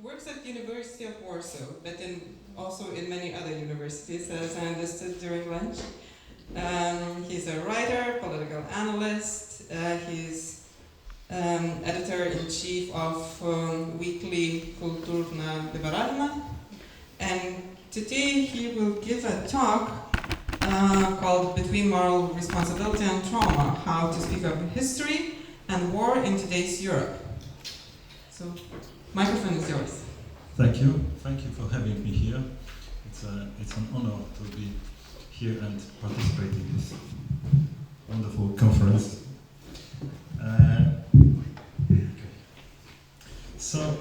works at the University of Warsaw, but also in many other universities, as I understood during lunch. He's a writer, political analyst. He's editor-in-chief of weekly Kultura Liberalna. And today he will give a talk called Between Moral Responsibility and Trauma, How to Speak of History and War in Today's Europe. So, microphone is yours. Thank you. Thank you for having me here. It's an honor to be here and participate in this wonderful conference. So,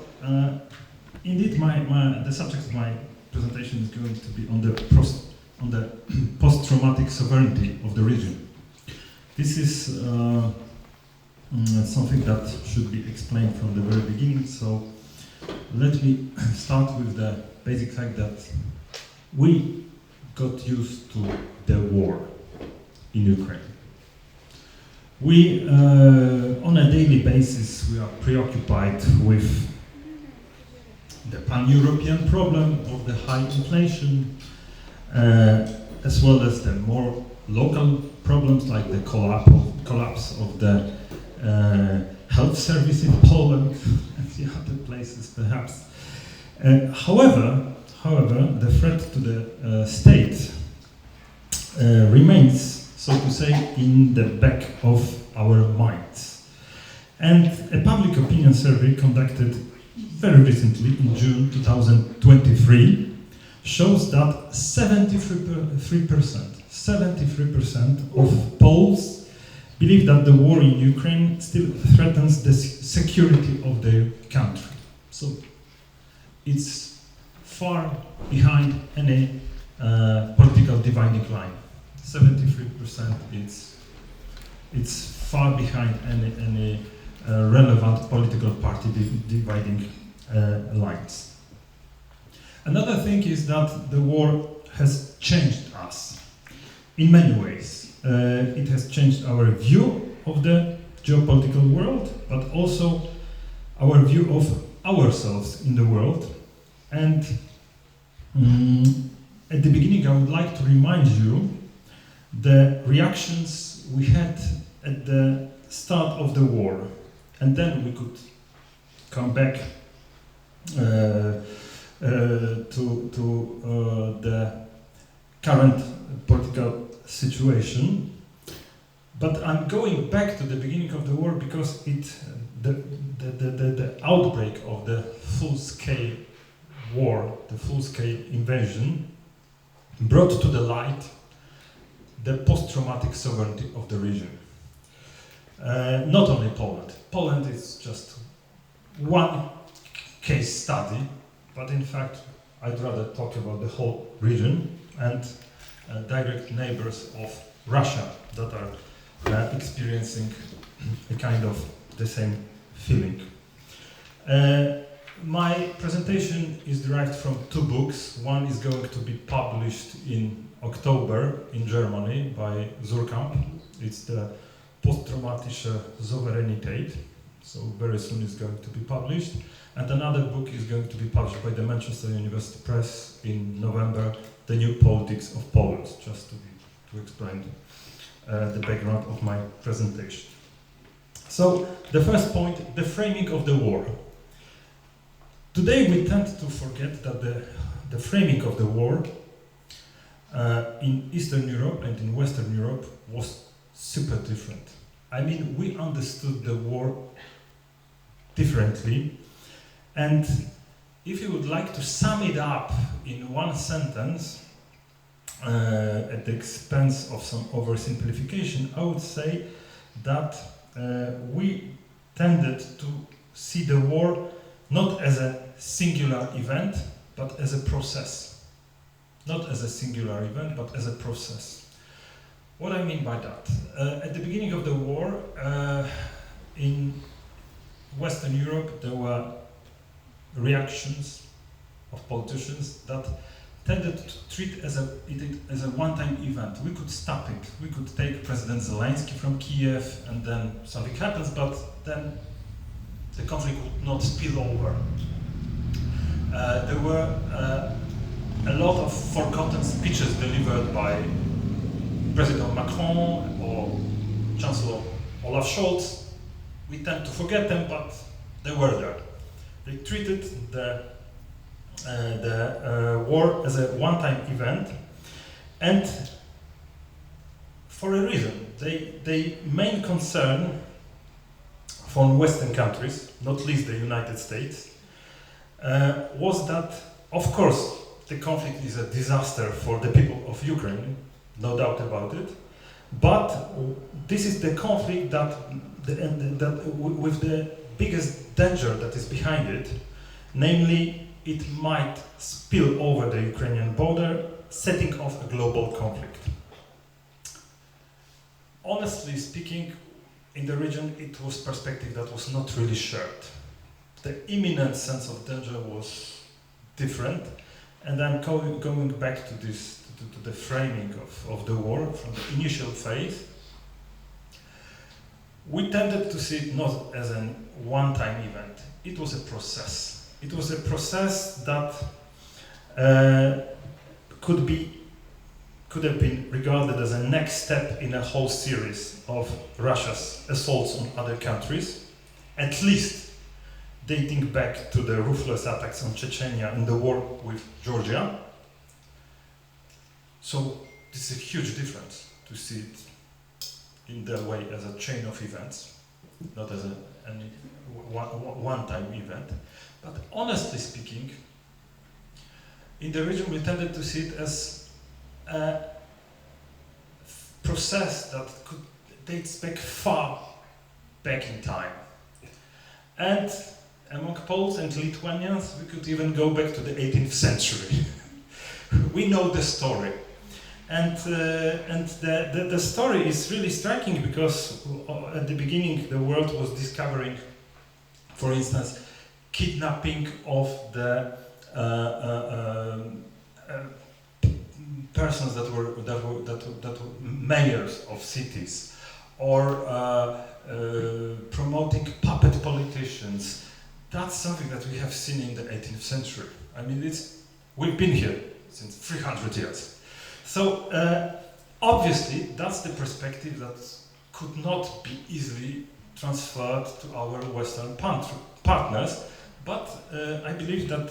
indeed, the subject of my presentation is going to be on the post-traumatic sovereignty of the region. This is something that should be explained from the very beginning. So, let me start with the basic fact that we got used to the war in Ukraine. We, on a daily basis, we are preoccupied with the pan-European problem of the high inflation, as well as the more local problems like the collapse of the health service in Poland and the other places, perhaps. However, the threat to the state remains, so to say, in the back of our minds. And a public opinion survey conducted very recently, in June 2023, shows that 73% of Poles believe that the war in Ukraine still threatens the security of their country. So it's far behind any political dividing line. 73%, it's far behind any relevant political party dividing lines. Another thing is that the war has changed us in many ways. It has changed our view of the geopolitical world, but also our view of ourselves in the world. And at the beginning, I would like to remind you the reactions we had at the start of the war, and then we could come back to the current political situation. But I'm going back to the beginning of the war because the outbreak of the full-scale war, the full-scale invasion, brought to the light the post-traumatic sovereignty of the region. Not only Poland. Poland is just one case study, but in fact, I'd rather talk about the whole region and direct neighbors of Russia that are experiencing a kind of the same feeling. My presentation is derived from two books. One is going to be published in October in Germany by Surkamp. It's the Posttraumatische Souveränität, so very soon it's going to be published. And another book is going to be published by the Manchester University Press in November, The New Politics of Poland, just to explain the background of my presentation. So, the first point, the framing of the war. Today we tend to forget that the framing of the war in Eastern Europe and in Western Europe was super different. I mean, we understood the war differently, and if you would like to sum it up in one sentence, at the expense of some oversimplification, I would say that we tended to see the war not as a singular event, but as a process. Not as a singular event, but as a process. What I mean by that? At the beginning of the war, in Western Europe, there were reactions of politicians that tended to treat it as a one-time event. We could stop it. We could take President Zelensky from Kiev, and then something happens, but then the conflict would not spill over. There were a lot of forgotten speeches delivered by President Macron or Chancellor Olaf Scholz. We tend to forget them, but they were there. They treated the war as a one-time event, and for a reason. Their main concern from Western countries, not least the United States, was that, of course, the conflict is a disaster for the people of Ukraine, no doubt about it, but this is the conflict that with the biggest danger that is behind it, namely it might spill over the Ukrainian border, setting off a global conflict. Honestly speaking, in the region it was perspective that was not really shared. The imminent sense of danger was different, and I'm going back to this, to the framing of the war from the initial phase. We tended to see it not as a one-time event. It was a process. It was a process that could have been regarded as a next step in a whole series of Russia's assaults on other countries, at least dating back to the ruthless attacks on Chechnya in the war with Georgia. So this is a huge difference to see it in that way as a chain of events, not as any one-time event. But honestly speaking, in the region we tended to see it as a process that could date back far back in time. And among Poles and Lithuanians, we could even go back to the 18th century. We know the story. And the story is really striking because at the beginning the world was discovering, for instance, kidnapping of the persons that were mayors of cities, or promoting puppet politicians. That's something that we have seen in the 18th century. I mean, we've been here since 300 years. So obviously that's the perspective that could not be easily transferred to our Western partners, but I believe that,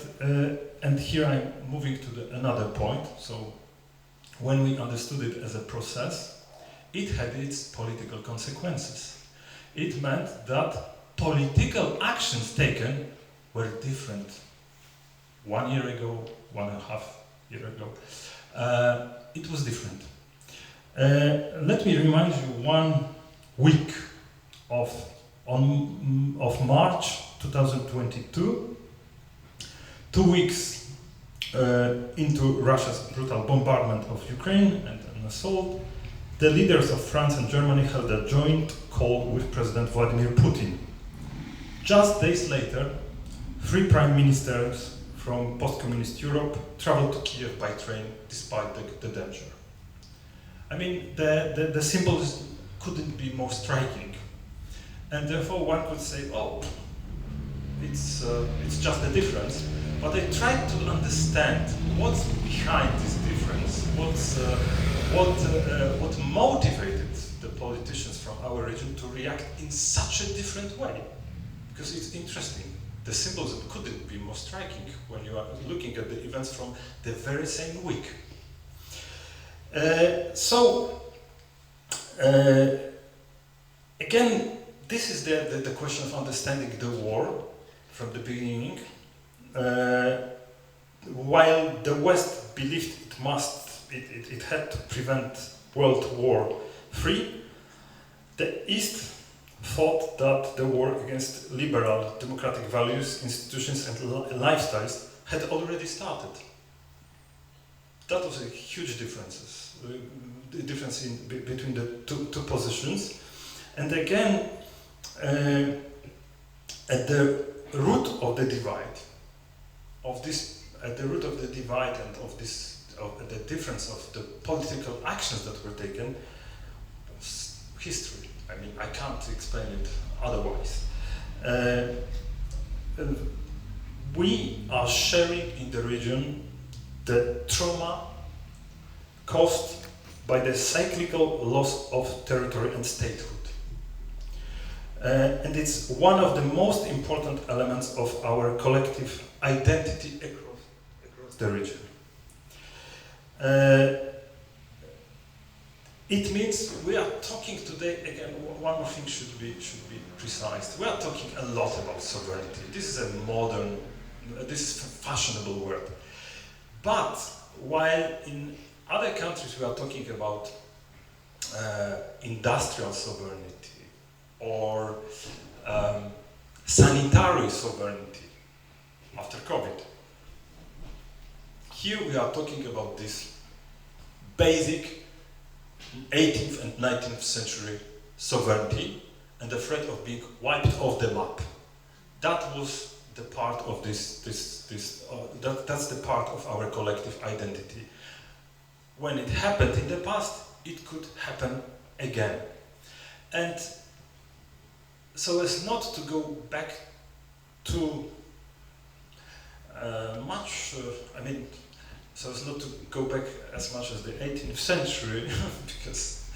and here I'm moving to another point, so when we understood it as a process, it had its political consequences. It meant that political actions taken were different 1 year ago, 1.5 years ago. It was different. Let me remind you 1 week of March 2022, 2 weeks into Russia's brutal bombardment of Ukraine and an assault, the leaders of France and Germany held a joint call with President Vladimir Putin. Just days later, 3 prime ministers from post-communist Europe traveled to Kiev by train despite the danger. I mean, the symbols couldn't be more striking. And therefore one could say, oh, it's just a difference. But I tried to understand what's behind this difference, what motivated the politicians from our region to react in such a different way. Because it's interesting. The symbols couldn't be more striking when you are looking at the events from the very same week. Again, this is the question of understanding the war from the beginning. While the West believed it had to prevent World War III, the East thought that the war against liberal democratic values, institutions and lifestyles had already started. That was a huge difference between the two positions. And again, at the root of the divide, and of the difference of the political actions that were taken was history. I mean, I can't explain it otherwise. We are sharing in the region the trauma caused by the cyclical loss of territory and statehood. And it's one of the most important elements of our collective identity across the region. It means we are talking today, again, one more thing should be precise. We are talking a lot about sovereignty. This is a modern, this is a fashionable word. But while in other countries we are talking about industrial sovereignty or sanitary sovereignty after COVID, here we are talking about this basic 18th and 19th century sovereignty and the threat of being wiped off the map. That was the part of that's the part of our collective identity. When it happened in the past, it could happen again. And so as not to go back to so as not to go back as much as the 18th century, because,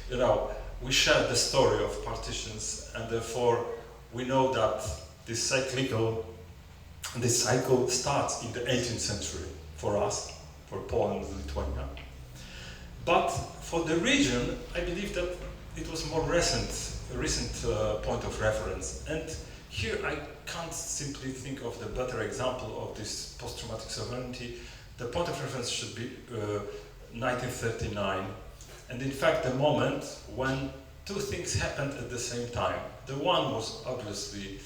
you know, we share the story of partitions, and therefore we know that this cycle starts in the 18th century for us, for Poland and Lithuania. But for the region, I believe that it was more recent point of reference. And here I can't simply think of the better example of this post-traumatic sovereignty. The point of reference should be 1939, and in fact the moment when two things happened at the same time. The one was obviously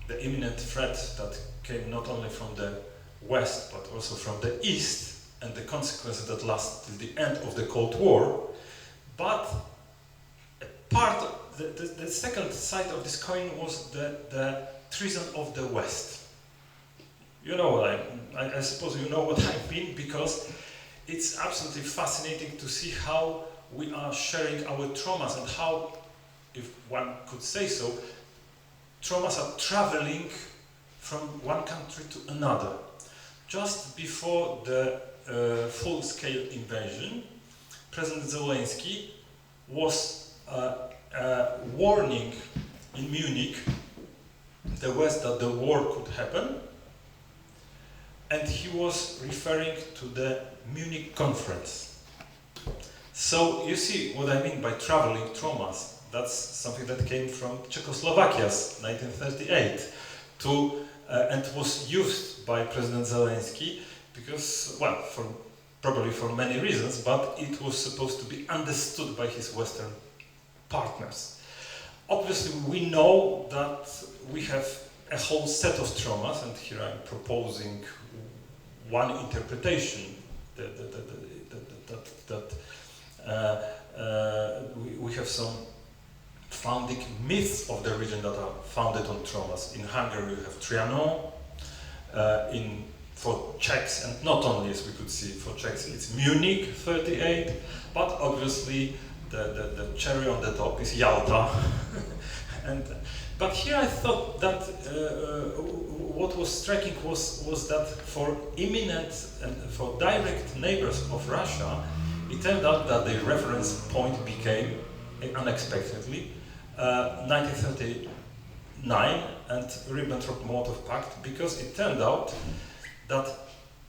the imminent threat that came not only from the west but also from the east, and the consequences that lasted till the end of the Cold War. But the second side of this coin was the treason of the West. You know what I suppose you know what I mean, because it's absolutely fascinating to see how we are sharing our traumas and how, if one could say so, traumas are traveling from one country to another. Just before the full-scale invasion, President Zelensky was warning in Munich the West that the war could happen, and he was referring to the Munich conference. So you see what I mean by traveling traumas. That's something that came from Czechoslovakia's 1938 and was used by President Zelensky because, well, probably for many reasons, but it was supposed to be understood by his Western partners. Obviously, we know that we have a whole set of traumas, and here I'm proposing one interpretation that we have some founding myths of the region that are founded on traumas. In Hungary, we have Trianon. For Czechs, and not only, as we could see, for Czechs, it's Munich 38, but obviously the cherry on the top is Yalta. But here I thought that what was striking was that for imminent and for direct neighbors of Russia, it turned out that the reference point became, unexpectedly, 1939 and Ribbentrop-Molotov Pact, because it turned out that,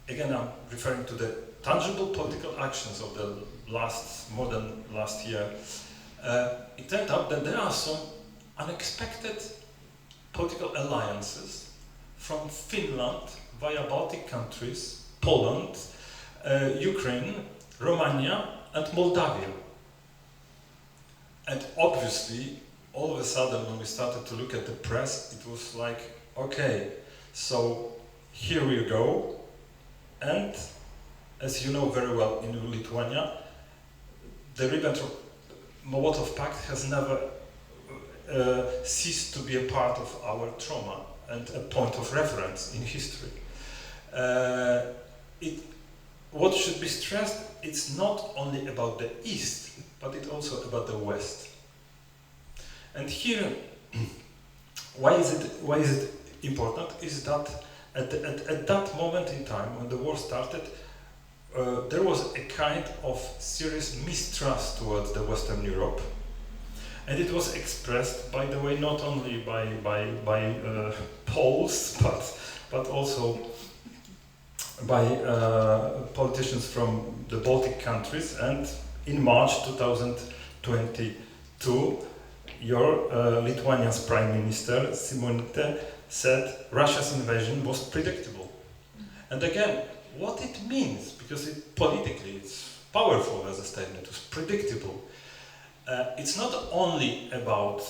again, I'm referring to the tangible political actions of the more than last year. It turned out that there are some unexpected political alliances from Finland via Baltic countries, Poland, Ukraine, Romania, and Moldavia. And obviously, all of a sudden, when we started to look at the press, it was like, okay, so here we go, and as you know very well in Lithuania, the Ribbentrop-Molotov Pact has never ceased to be a part of our trauma and a point of reference in history. What should be stressed, it's not only about the East, but it's also about the West. And here, why is it important? Is that at that moment in time, when the war started, there was a kind of serious mistrust towards the Western Europe, and it was expressed, by the way, not only by Poles, but also by politicians from the Baltic countries. And in March 2022, your Lithuania's Prime Minister, Simonite, said Russia's invasion was predictable. And again, what it means, because politically it's powerful as a statement, it's predictable. It's not only about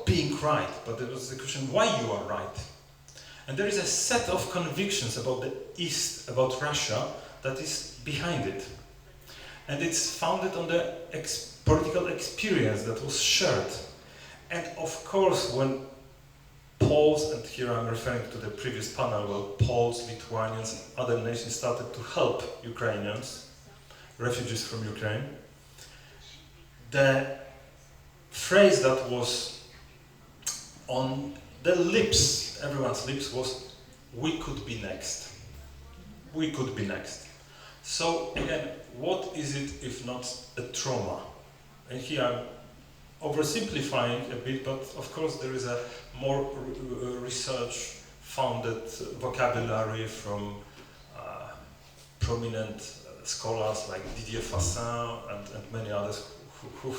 being right, but there was the question why you are right. And there is a set of convictions about the East, about Russia, that is behind it. And it's founded on the political experience that was shared. And of course, when Poles, and here I'm referring to the previous panel, where Poles, Lithuanians, and other nations started to help Ukrainians, refugees from Ukraine, the phrase that was on the lips, everyone's lips, was, "We could be next." We could be next. So again, what is it if not a trauma? And here I'm oversimplifying a bit, but of course there is a more research-founded vocabulary from prominent scholars like Didier Fassin and many others who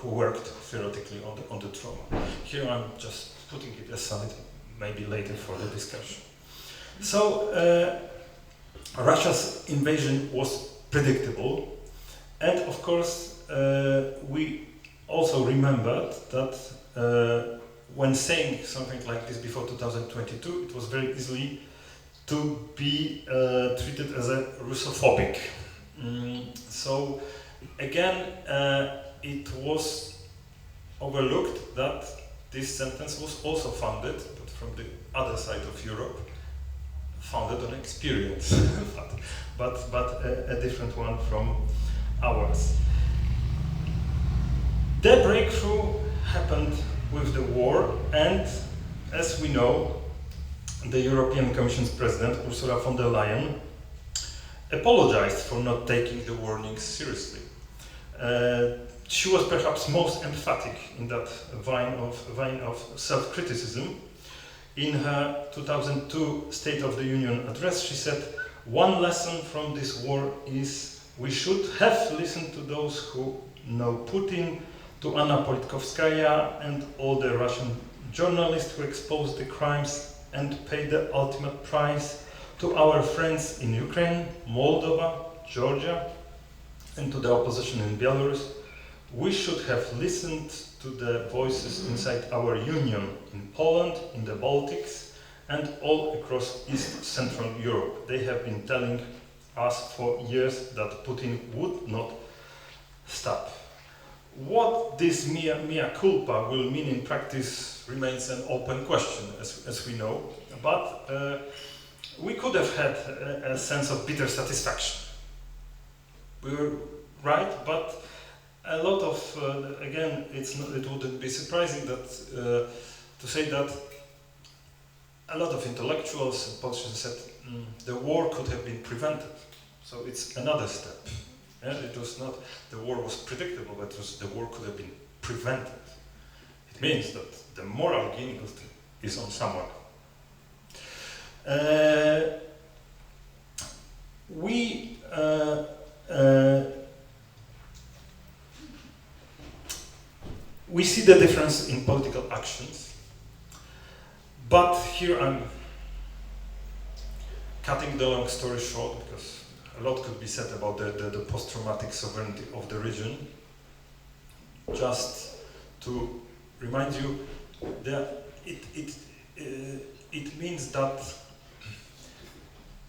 worked theoretically on the trauma. Here I'm just putting it aside, maybe later for the discussion. So Russia's invasion was predictable, and of course we also remembered that when saying something like this before 2022, it was very easily to be treated as a Russophobic. So again, it was overlooked that this sentence was also founded, but from the other side of Europe, founded on experience, but a different one from ours. The breakthrough happened with the war, and as we know, the European Commission's President, Ursula von der Leyen, apologized for not taking the warnings seriously. She was perhaps most emphatic in that vein of self-criticism. In her 2002 State of the Union address, she said, "One lesson from this war is we should have listened to those who know Putin, to Anna Politkovskaya and all the Russian journalists who exposed the crimes and paid the ultimate price, to our friends in Ukraine, Moldova, Georgia, and to the opposition in Belarus. We should have listened to the voices inside our union, in Poland, in the Baltics, and all across East Central Europe. They have been telling us for years that Putin would not stop." What this mea culpa will mean in practice remains an open question, as we know, but we could have had a sense of bitter satisfaction. We were right, but a lot of, again, it wouldn't be surprising that to say that a lot of intellectuals and politicians said the war could have been prevented. So it's another step. Yeah, it was not, the war was predictable, but the war could have been prevented. It means that the moral guilt is on someone. We see the difference in political actions, but here I'm cutting the long story short, because a lot could be said about the post-traumatic sovereignty of the region. Just to remind you, it means that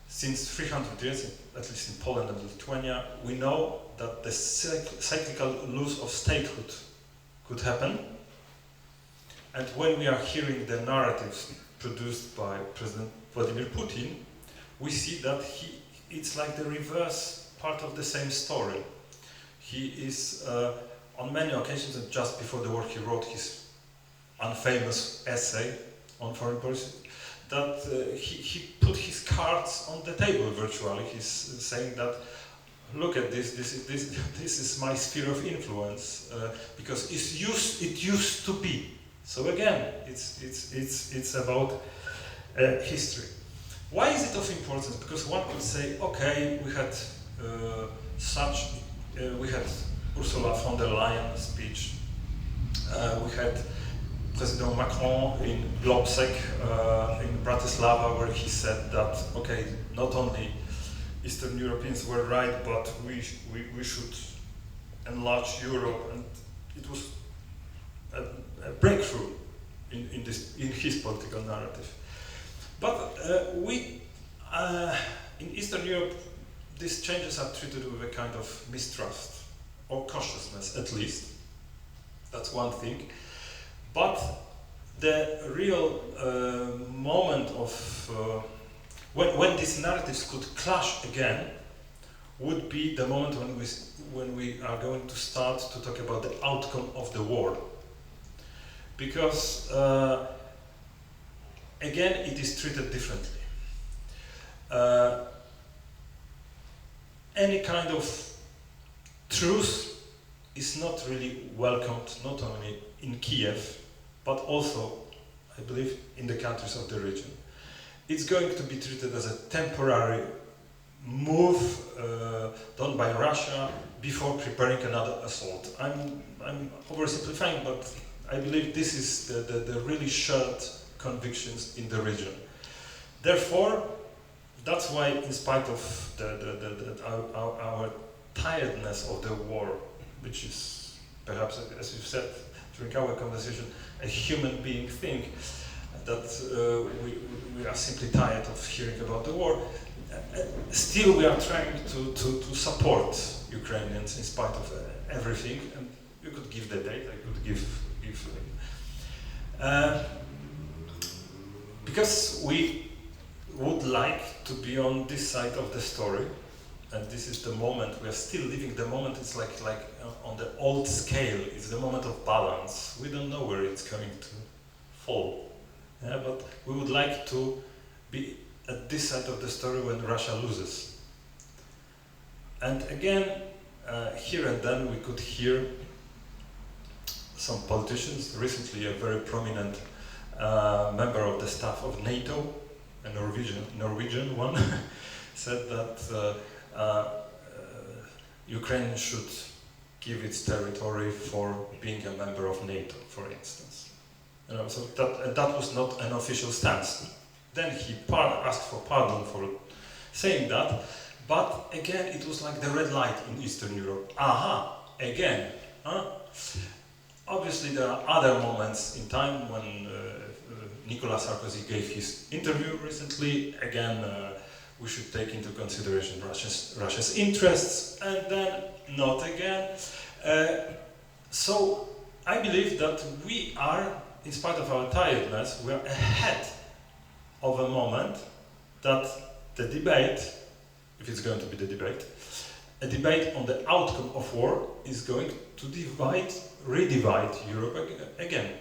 since 300 years, at least in Poland and Lithuania, we know that the cyclical loss of statehood could happen. And when we are hearing the narratives produced by President Vladimir Putin, we see that it's like the reverse part of the same story. He is on many occasions, and just before the war he wrote his unfamous essay on foreign policy, that he put his cards on the table virtually. He's saying that, look at this is my sphere of influence, because it used to be. So again, it's about history. Why is it of importance? Because one could say, okay, we had we had Ursula von der Leyen speech, we had President Macron in Globsec in Bratislava, where he said that, okay, not only Eastern Europeans were right, but we should enlarge Europe, and it was a breakthrough in his political narrative. But in Eastern Europe, these changes are treated with a kind of mistrust or cautiousness, at least. That's one thing. But the real moment of when these narratives could clash again would be the moment when we are going to start to talk about the outcome of the war. Because again, it is treated differently. Any kind of truce is not really welcomed, not only in Kiev, but also, I believe, in the countries of the region. It's going to be treated as a temporary move done by Russia before preparing another assault. I'm oversimplifying, but I believe this is the really shared convictions in the region. Therefore, that's why, in spite of our tiredness of the war, which is perhaps, as you've said during our conversation, a human being thing, that we are simply tired of hearing about the war, still we are trying to support Ukrainians in spite of everything. And you could give the date, I could give because we would like to be on this side of the story, and this is the moment, we are still living the moment. It's like on the old scale, it's the moment of balance. We don't know where it's going to fall, but we would like to be at this side of the story when Russia loses. And again, here and then we could hear some politicians, recently a very prominent member of the staff of NATO, a Norwegian one, said that Ukraine should give its territory for being a member of NATO, for instance. So that was not an official stance. Then he asked for pardon for saying that, but again it was like the red light in Eastern Europe. Aha, again. Obviously there are other moments in time when Nicolas Sarkozy gave his interview recently. Again, we should take into consideration Russia's interests, and then not again. So I believe that we are, in spite of our tiredness, we are ahead of a moment that the debate, if it's going to be the debate, a debate on the outcome of war is going to redivide Europe again.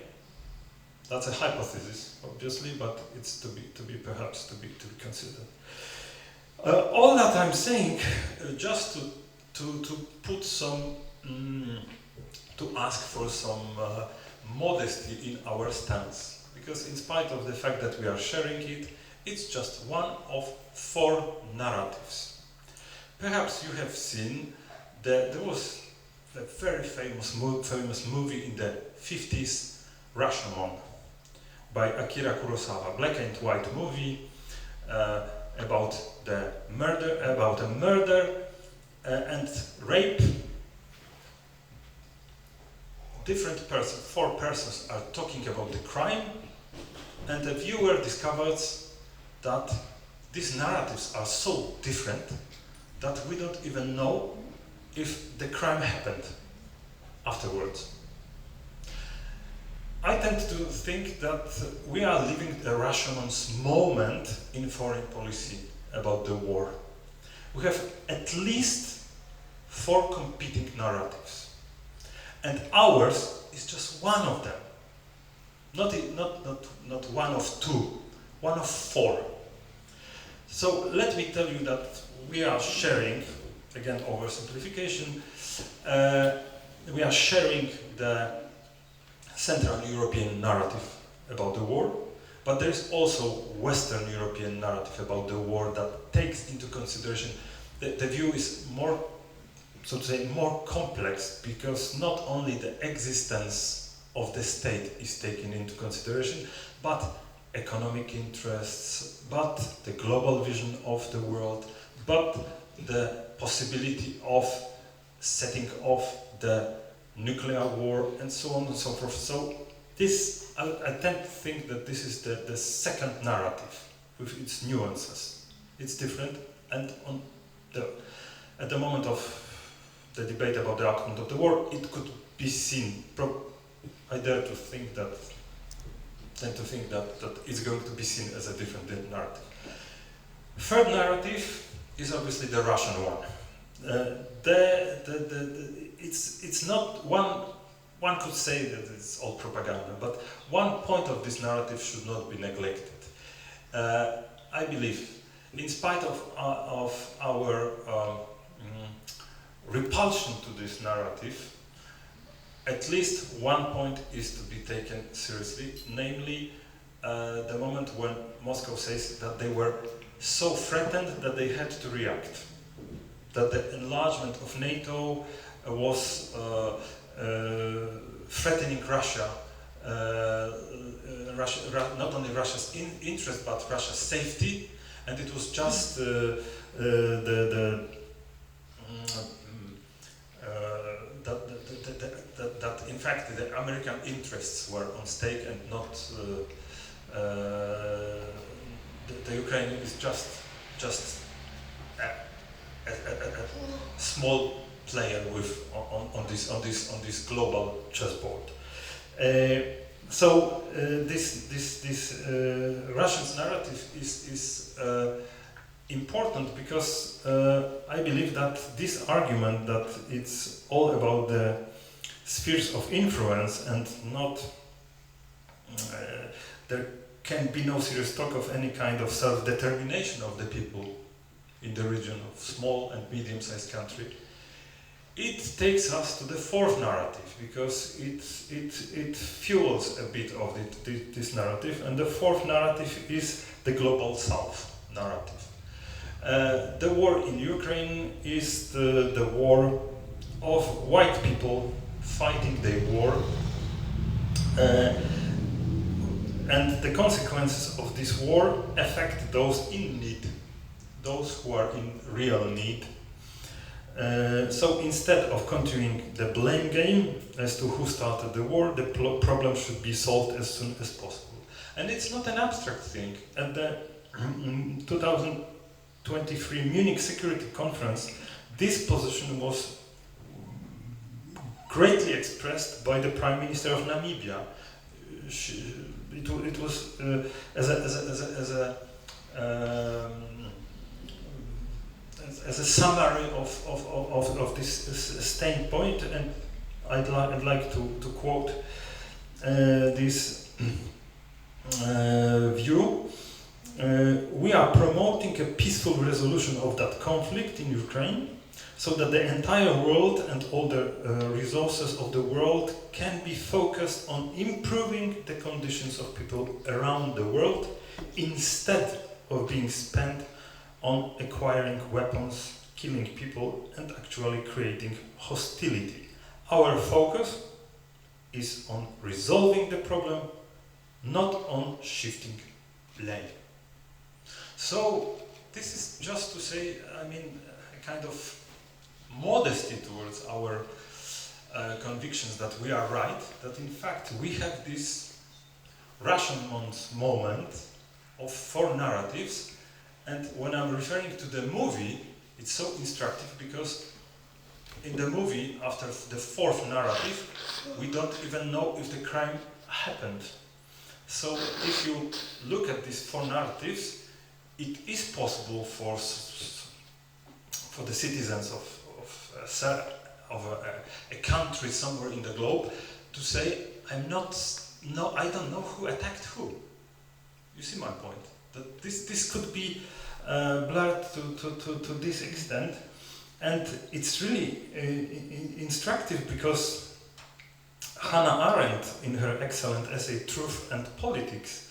That's a hypothesis, obviously, but it's to be perhaps considered. All that I'm saying, just to put some, to ask for some modesty in our stance, because in spite of the fact that we are sharing it, it's just one of 4 narratives. Perhaps you have seen that there was a very famous movie in the 50s, Rashomon, by Akira Kurosawa, black and white movie about a murder and rape. Different persons, 4 persons are talking about the crime, and the viewer discovers that these narratives are so different that we don't even know if the crime happened afterwards. I tend to think that we are living a Rashomon's moment in foreign policy about the war. We have at least 4 competing narratives. And ours is just one of them. Not one of two, one of four. So let me tell you that we are sharing, again oversimplification, we are sharing the Central European narrative about the war, but there is also Western European narrative about the war that takes into consideration, the view is more, so to say, more complex, because not only the existence of the state is taken into consideration, but economic interests, but the global vision of the world, but the possibility of setting off the nuclear war, and so on and so forth. So this, I tend to think that this is the second narrative with its nuances. It's different, and at the moment of the debate about the outcome of the war, it could be seen. I dare to think that, that it's going to be seen as a different narrative. Third narrative is obviously the Russian one. It's not one could say that it's all propaganda, but one point of this narrative should not be neglected. I believe, in spite of our repulsion to this narrative, at least one point is to be taken seriously, namely the moment when Moscow says that they were so threatened that they had to react, that the enlargement of NATO was threatening Russia, not only Russia's interest but Russia's safety, and it was just that in fact the American interests were on stake and not the Ukraine is just a small player on this global chessboard. So this Russian narrative is important because I believe that this argument that it's all about the spheres of influence and not there can be no serious talk of any kind of self-determination of the people in the region of small and medium-sized country. It takes us to the fourth narrative because it fuels a bit of this narrative, and the fourth narrative is the global south narrative. The war in Ukraine is the war of white people fighting their war, and the consequences of this war affect those in need, those who are in real need. So instead of continuing the blame game as to who started the war, the problem should be solved as soon as possible. And it's not an abstract thing. At the 2023 Munich Security Conference, this position was greatly expressed by the Prime Minister of Namibia. It was as a summary of this standpoint, and I'd like to quote this view. We are promoting a peaceful resolution of that conflict in Ukraine so that the entire world and all the resources of the world can be focused on improving the conditions of people around the world instead of being spent on acquiring weapons, killing people, and actually creating hostility. Our focus is on resolving the problem, not on shifting blame. So this is just to say, I mean, a kind of modesty towards our convictions that we are right, that in fact we have this Rashomon moment of four narratives. And when I'm referring to the movie, it's so instructive because in the movie, after the fourth narrative, we don't even know if the crime happened. So if you look at these four narratives, it is possible for the citizens of a country somewhere in the globe, to say, I don't know who attacked who. You see my point? That this could be blurred to this extent, and it's really instructive because Hannah Arendt, in her excellent essay "Truth and Politics,"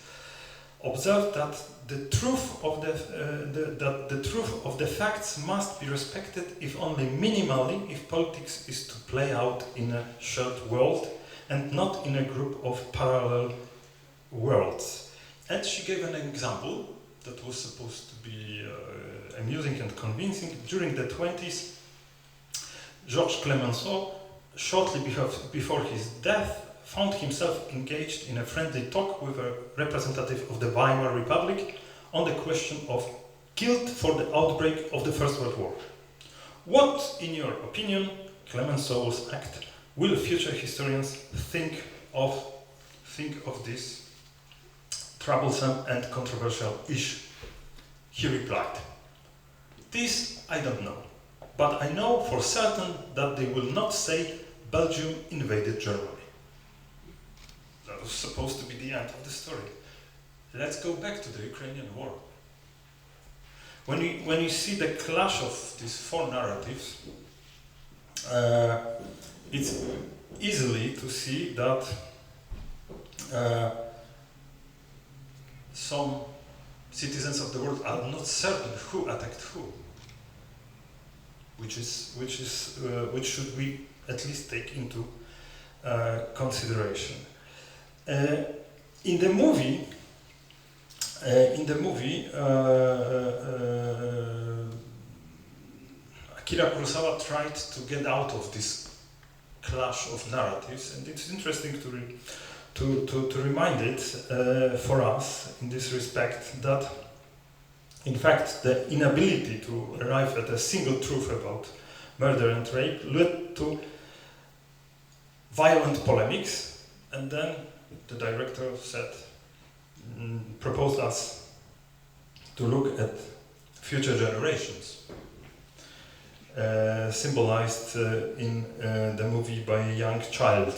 observed that the truth of the facts must be respected, if only minimally, if politics is to play out in a shared world and not in a group of parallel worlds. And she gave an example that was supposed to be amusing and convincing. During the 20s, Georges Clemenceau, shortly before his death, found himself engaged in a friendly talk with a representative of the Weimar Republic on the question of guilt for the outbreak of the First World War. What, in your opinion, Clemenceau's act, will future historians think of this troublesome and controversial issue? He replied, "This I don't know, but I know for certain that they will not say Belgium invaded Germany." That was supposed to be the end of the story. Let's go back to the Ukrainian war. When you see the clash of these four narratives, it's easily to see that some citizens of the world are not certain who attacked who, which should we at least take into consideration. In the movie, Akira Kurosawa tried to get out of this clash of narratives, and it's interesting to remind it for us in this respect that, in fact, the inability to arrive at a single truth about murder and rape led to violent polemics, and then the director proposed us to look at future generations, symbolized in the movie by a young child,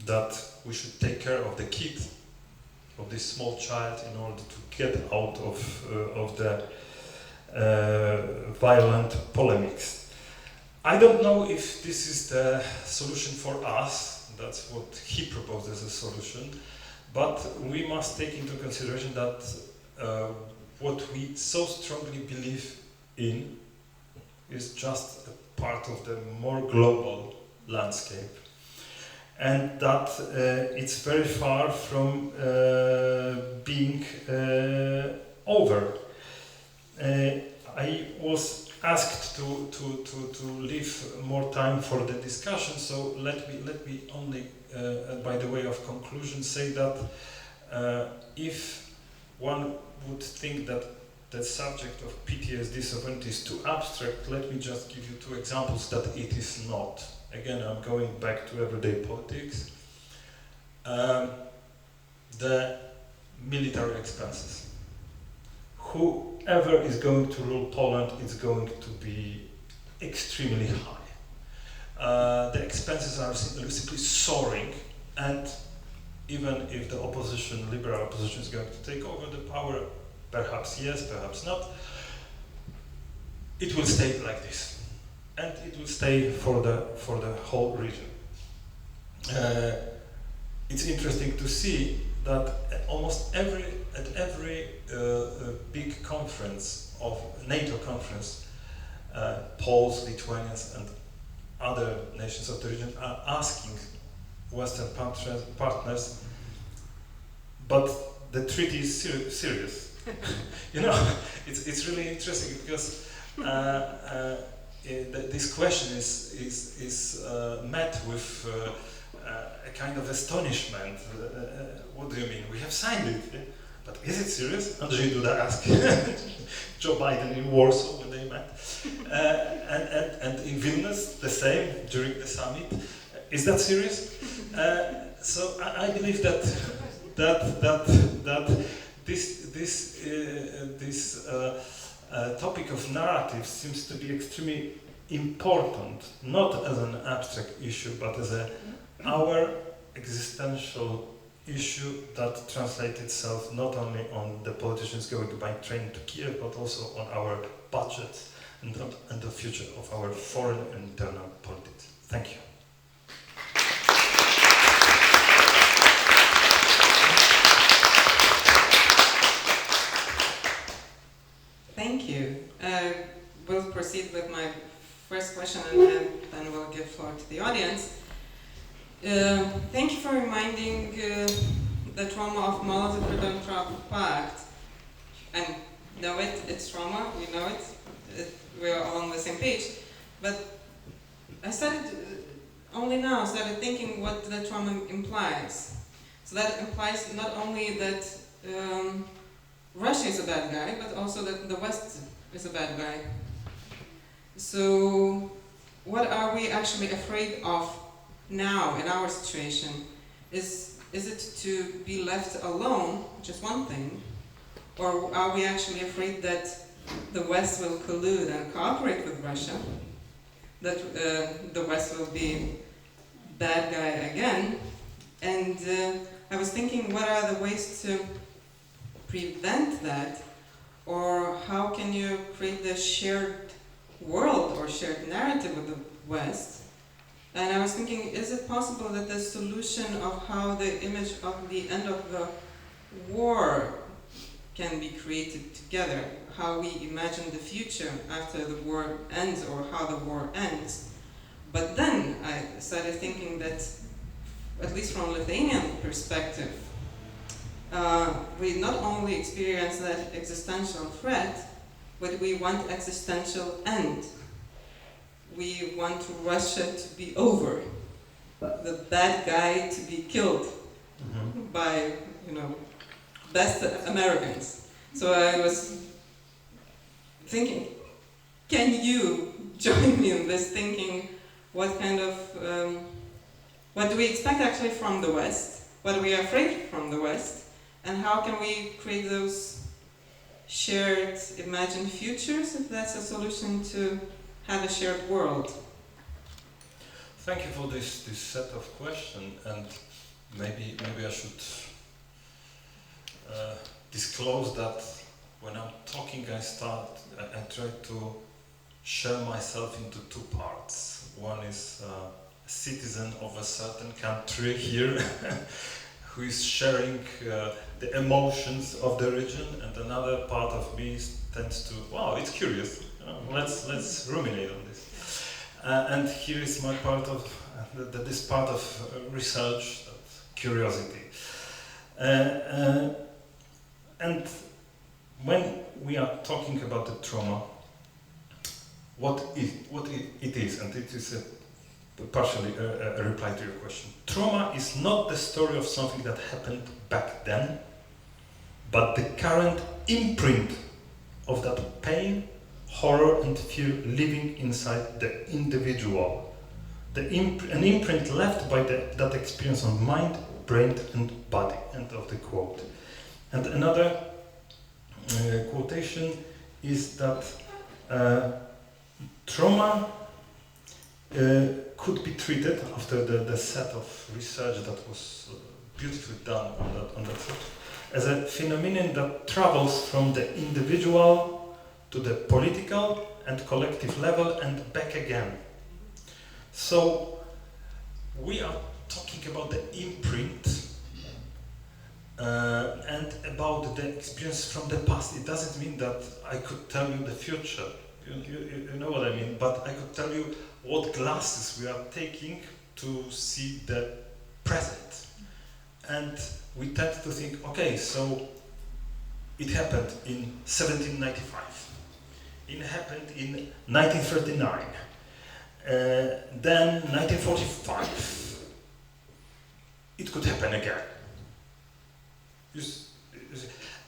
that we should take care of the kid, of this small child, in order to get out of the violent polemics. I don't know if this is the solution for us. That's what he proposed as a solution, but we must take into consideration that what we so strongly believe in is just a part of the more global landscape, and that it's very far from being over. I was asked to leave more time for the discussion, so let me only, by the way of conclusion, say that if one would think that the subject of PTSD sovereignty is too abstract, let me just give you two examples that it is not. Again, I'm going back to everyday politics. The military expenses. Whoever is going to rule Poland is going to be extremely high. The expenses are simply soaring, and even if the opposition, liberal opposition, is going to take over the power, perhaps yes, perhaps not, it will stay like this, and it will stay for the whole region. It's interesting to see that almost every big conference of NATO conference, Poles, Lithuanians, and other nations of the region are asking Western partners, but the treaty is serious. You know, it's really interesting because this question is met with a kind of astonishment. What do you mean? We have signed it, yeah? But is it serious? Andrzej Duda asked Joe Biden in Warsaw when they met, and in Vilnius the same during the summit. Is that serious? So I believe that this topic of narrative seems to be extremely important, not as an abstract issue, but as our existential issue that translates itself not only on the politicians going by train to Kiev, but also on our budget and the future of our foreign and internal politics. Thank you. Thank you. We'll proceed with my first question and then we'll give floor to the audience. Thank you for reminding the trauma of Molotov-Ribbentrop Pact. And know it, it's trauma, we know it, we're all on the same page. But I only now started thinking what the trauma implies. So that implies not only that Russia is a bad guy, but also that the West is a bad guy. So what are we actually afraid of now in our situation? Is it to be left alone, which is one thing, or are we actually afraid that the West will collude and cooperate with Russia, that the West will be bad guy again? And I was thinking, what are the ways to prevent that, or how can you create the shared world or shared narrative with the West? And I was thinking, is it possible that the solution of how the image of the end of the war can be created together, how we imagine the future after the war ends or how the war ends? But then I started thinking that, at least from a Lithuanian perspective, we not only experience that existential threat, but we want existential end. We want Russia to be over, the bad guy to be killed by, best Americans. So I was thinking, can you join me in this thinking? What kind of, what do we expect actually from the West? What are we afraid from the West? And how can we create those shared imagined futures, if that's a solution to have a shared world? Thank you for this set of questions, and maybe I should disclose that when I'm talking, I try to share myself into two parts. One is a citizen of a certain country here who is sharing the emotions of the region, and another part of me tends to, wow, it's curious, let's ruminate on this. And here is my part of, this part of research, curiosity. And when we are talking about the trauma, what it is, and it is partially a reply to your question. Trauma is not the story of something that happened back then, but the current imprint of that pain, horror and fear living inside the individual. An imprint left by that experience on mind, brain and body. End of the quote. And another quotation is that trauma could be treated, after the set of research that was beautifully done on that subject, as a phenomenon that travels from the individual to the political and collective level and back again. So we are talking about the imprint and about the experience from the past. It doesn't mean that I could tell you the future, you know what I mean, but I could tell you what glasses we are taking to see the present. And we tend to think, okay, so it happened in 1795, it happened in 1939, then 1945, it could happen again.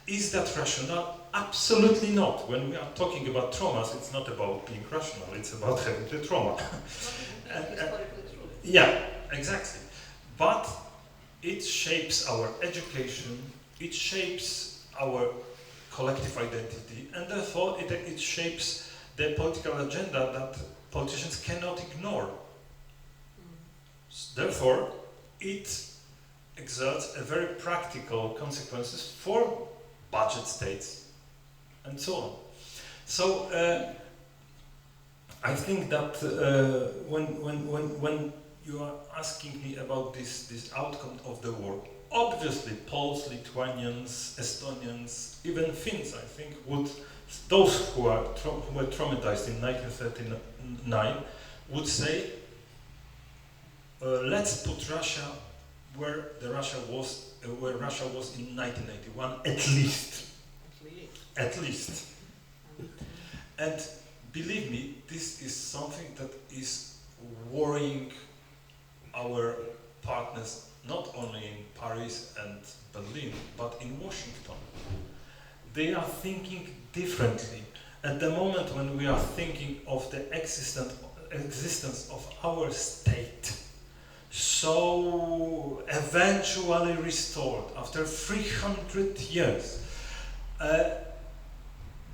Is that rational? Absolutely not. When we are talking about traumas, it's not about being rational, it's about having the trauma. Yeah, exactly. But it shapes our education, it shapes our collective identity, and therefore it shapes the political agenda that politicians cannot ignore. Therefore, it exerts a very practical consequences for budget states and so on. So I think that when you are asking me about this outcome of the war, obviously Poles, Lithuanians, Estonians, even Finns, I think, those who were traumatized in 1939 would say, let's put Russia where Russia was in 1991, at least. At least. And believe me, this is something that is worrying our partners, not only in Paris and Berlin, but in Washington. They are thinking differently. At the moment when we are thinking of the existence of our state, so eventually restored after 300 years,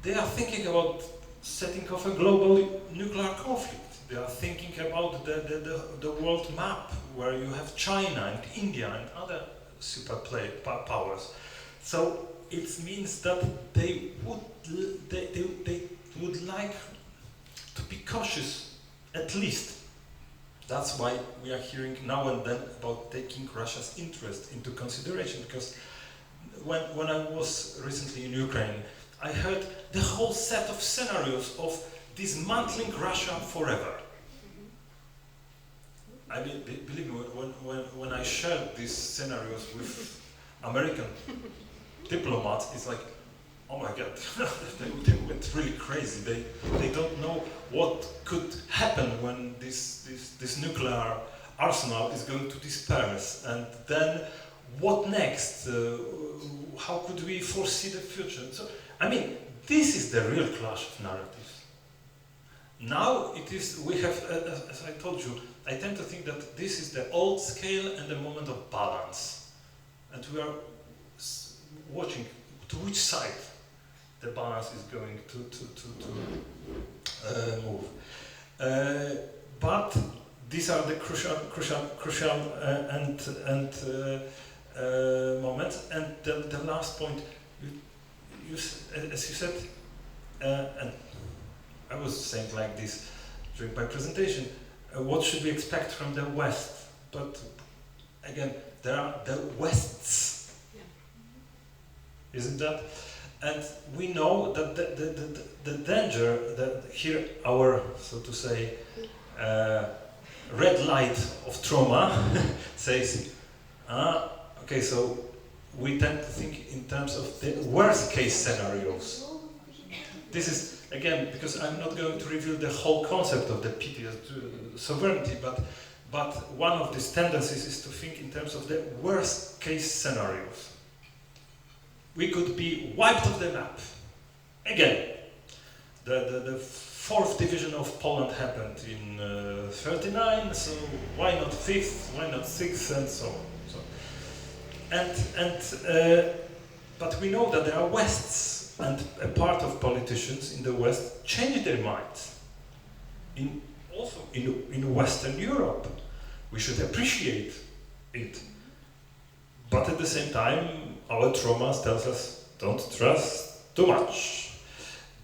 they are thinking about setting off a global nuclear conflict. They are thinking about the world map, where you have China and India and other powers. So it means that they would like to be cautious, at least. That's why we are hearing now and then about taking Russia's interest into consideration, because when I was recently in Ukraine, I heard the whole set of scenarios of dismantling Russia forever. I mean, believe me, when I shared these scenarios with American diplomats, it's like, oh my God, they went really crazy. They don't know what could happen when this nuclear arsenal is going to disperse, and then what next? How could we foresee the future? So, I mean, this is the real clash of narratives. Now it is, we have, as I told you, I tend to think that this is the old scale and the moment of balance. And we are watching to which side the balance is going to move. But these are the crucial moments. And the last point, as you said, and I was saying like this during my presentation, what should we expect from the West? But again, there are the Wests, isn't that? And we know that the danger that here our, so to say, red light of trauma says, okay, so we tend to think in terms of the worst case scenarios. This is, again, because I'm not going to reveal the whole concept of the PTS sovereignty, but one of these tendencies is to think in terms of the worst case scenarios. We could be wiped off the map. Again, the fourth division of Poland happened in 39, so why not fifth, why not sixth, and so on. But we know that there are Wests, and a part of politicians in the West change their minds. Also in Western Europe, we should appreciate it. But at the same time, our trauma tells us, don't trust too much.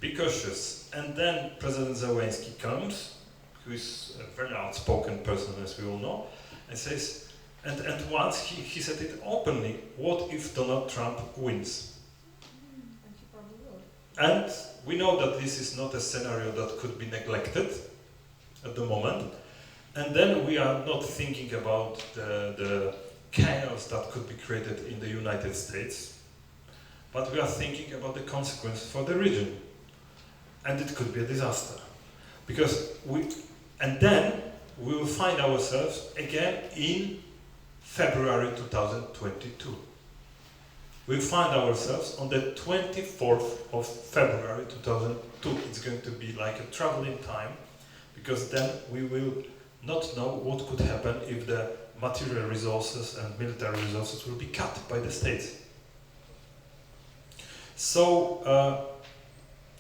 Be cautious. And then President Zelensky comes, who is a very outspoken person, as we all know, and says, and once he said it openly, what if Donald Trump wins? And we know that this is not a scenario that could be neglected at the moment. And then we are not thinking about the chaos that could be created in the United States, but we are thinking about the consequences for the region. And it could be a disaster. Because then we will find ourselves again in February 2022. We'll find ourselves on the 24th of February 2002. It's going to be like a traveling time, because then we will not know what could happen if the material resources and military resources will be cut by the states. So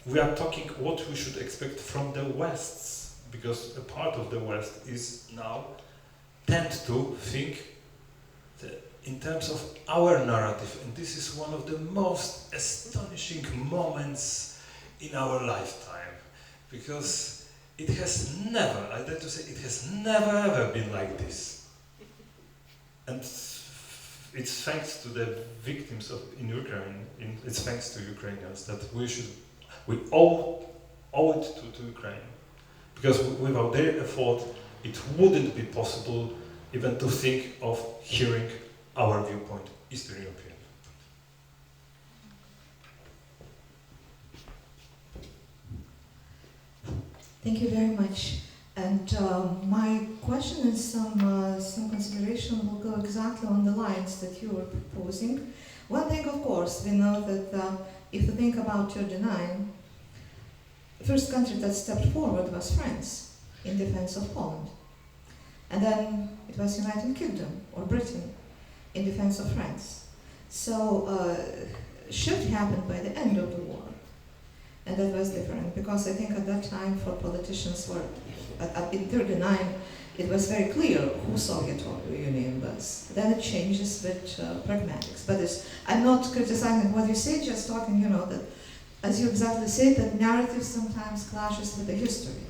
we are talking what we should expect from the West's because a part of the West is now tend to think in terms of our narrative, and this is one of the most astonishing moments in our lifetime, because it has never, I dare to say, it has never ever been like this. And it's thanks to the victims in Ukraine, it's thanks to Ukrainians that we owe it to Ukraine. Because without their effort, it wouldn't be possible even to think of hearing our viewpoint, Eastern European. Thank you very much. And my question and some consideration will go exactly on the lines that you were proposing. One thing, of course, we know that if you think about 39, the first country that stepped forward was France in defense of Poland. And then it was United Kingdom or Britain in defense of France. So shift happened by the end of the war. And that was different, because I think at that time for politicians in 39, it was very clear who Soviet Union was. Then it changes with pragmatics. But I'm not criticizing what you say, just talking, that, as you exactly said, that narrative sometimes clashes with the history.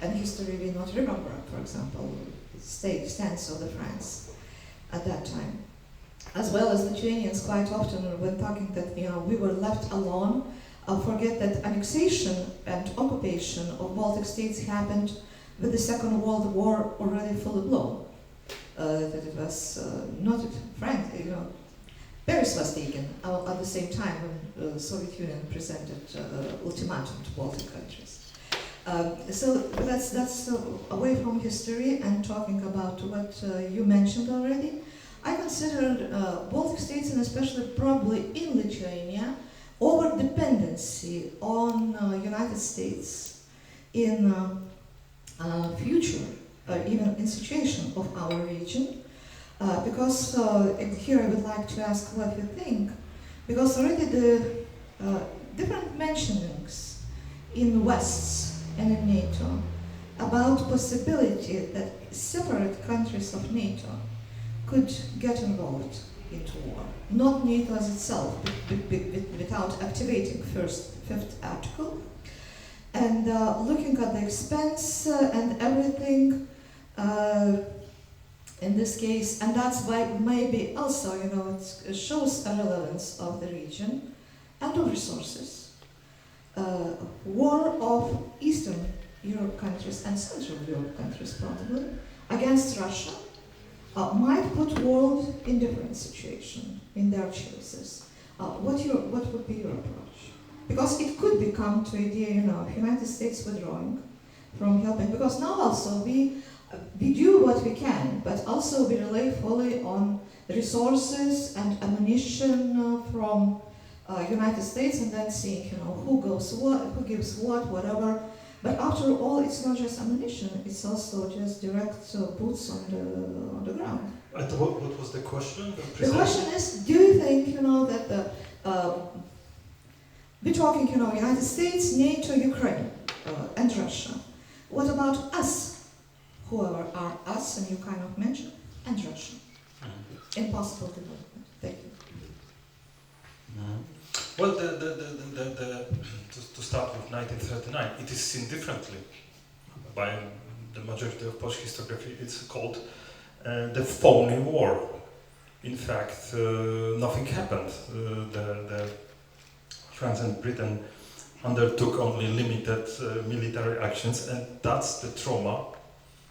And history we not remember, for example, the stance of the France at that time. As well as Lithuanians quite often, when talking that we were left alone, forget that annexation and occupation of Baltic states happened with the Second World War already fully blown. That it was not frank, Paris was taken at the same time when the Soviet Union presented ultimatum to Baltic countries. So that's away from history and talking about what you mentioned already. I consider Baltic states, and especially probably in Lithuania, over-dependency on United States in future, even in situation of our region, because here I would like to ask what you think, because already the different mentionings in West and in NATO about possibility that separate countries of NATO could get involved into war. Not NATO as itself, without activating fifth article. And looking at the expense and everything in this case, and that's why maybe also, it shows a relevance of the region and of resources. War of Eastern Europe countries and Central Europe countries probably against Russia might put world in different situation in their choices. What would be your approach? Because it could become to idea, of United States withdrawing from helping. Because now also we do what we can, but also we rely fully on resources and ammunition from United States, and then seeing, who goes what, who gives what, whatever. But after all, it's not just ammunition; it's also just direct boots on the ground. What was the question? The question is: do you think that we're talking, United States, NATO, Ukraine, and Russia? What about us, whoever are us, and you kind of mentioned, and Russia? Impossible development. Thank you. Well, to start with 1939, it is seen differently by the majority of Polish historiography. It's called the phony war. In fact, nothing happened. The France and Britain undertook only limited military actions, and that's the trauma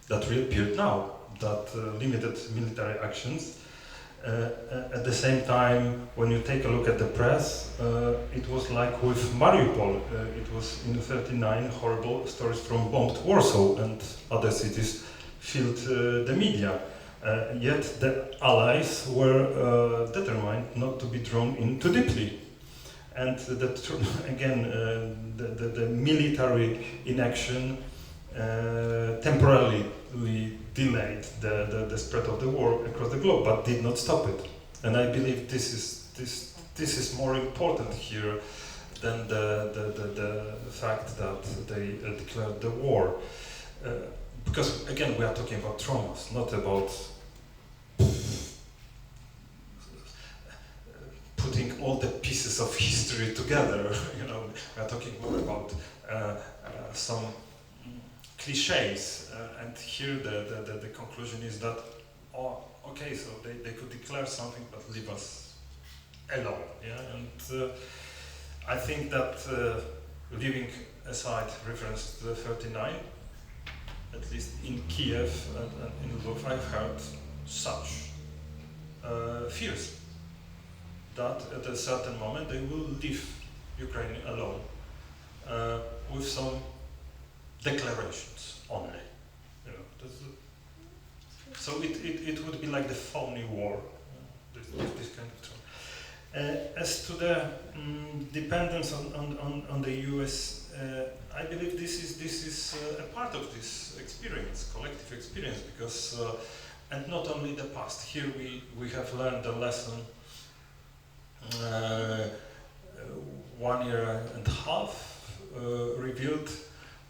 that reappeared now, that limited military actions. At the same time, when you take a look at the press, it was like with Mariupol. It was in 1939, horrible stories from bombed Warsaw and other cities filled the media. Yet the Allies were determined not to be drawn in too deeply. And the military inaction temporarily delayed the spread of the war across the globe, but did not stop it. And I believe this is more important here than the fact that they declared the war. because again we are talking about traumas, not about putting all the pieces of history together. You know, we are talking more about some cliches, and here the conclusion is that, oh, okay, so they could declare something but leave us alone. Yeah, and I think that leaving aside reference to the 39, at least in Kiev and in Lviv, I've heard such fears that at a certain moment they will leave Ukraine alone with some declarations only. You know, so it would be like the phony war, this kind of term. As to the dependence on the US, I believe this is a part of this experience, collective experience, because and not only the past. Here we have learned a lesson 1 year and a half revealed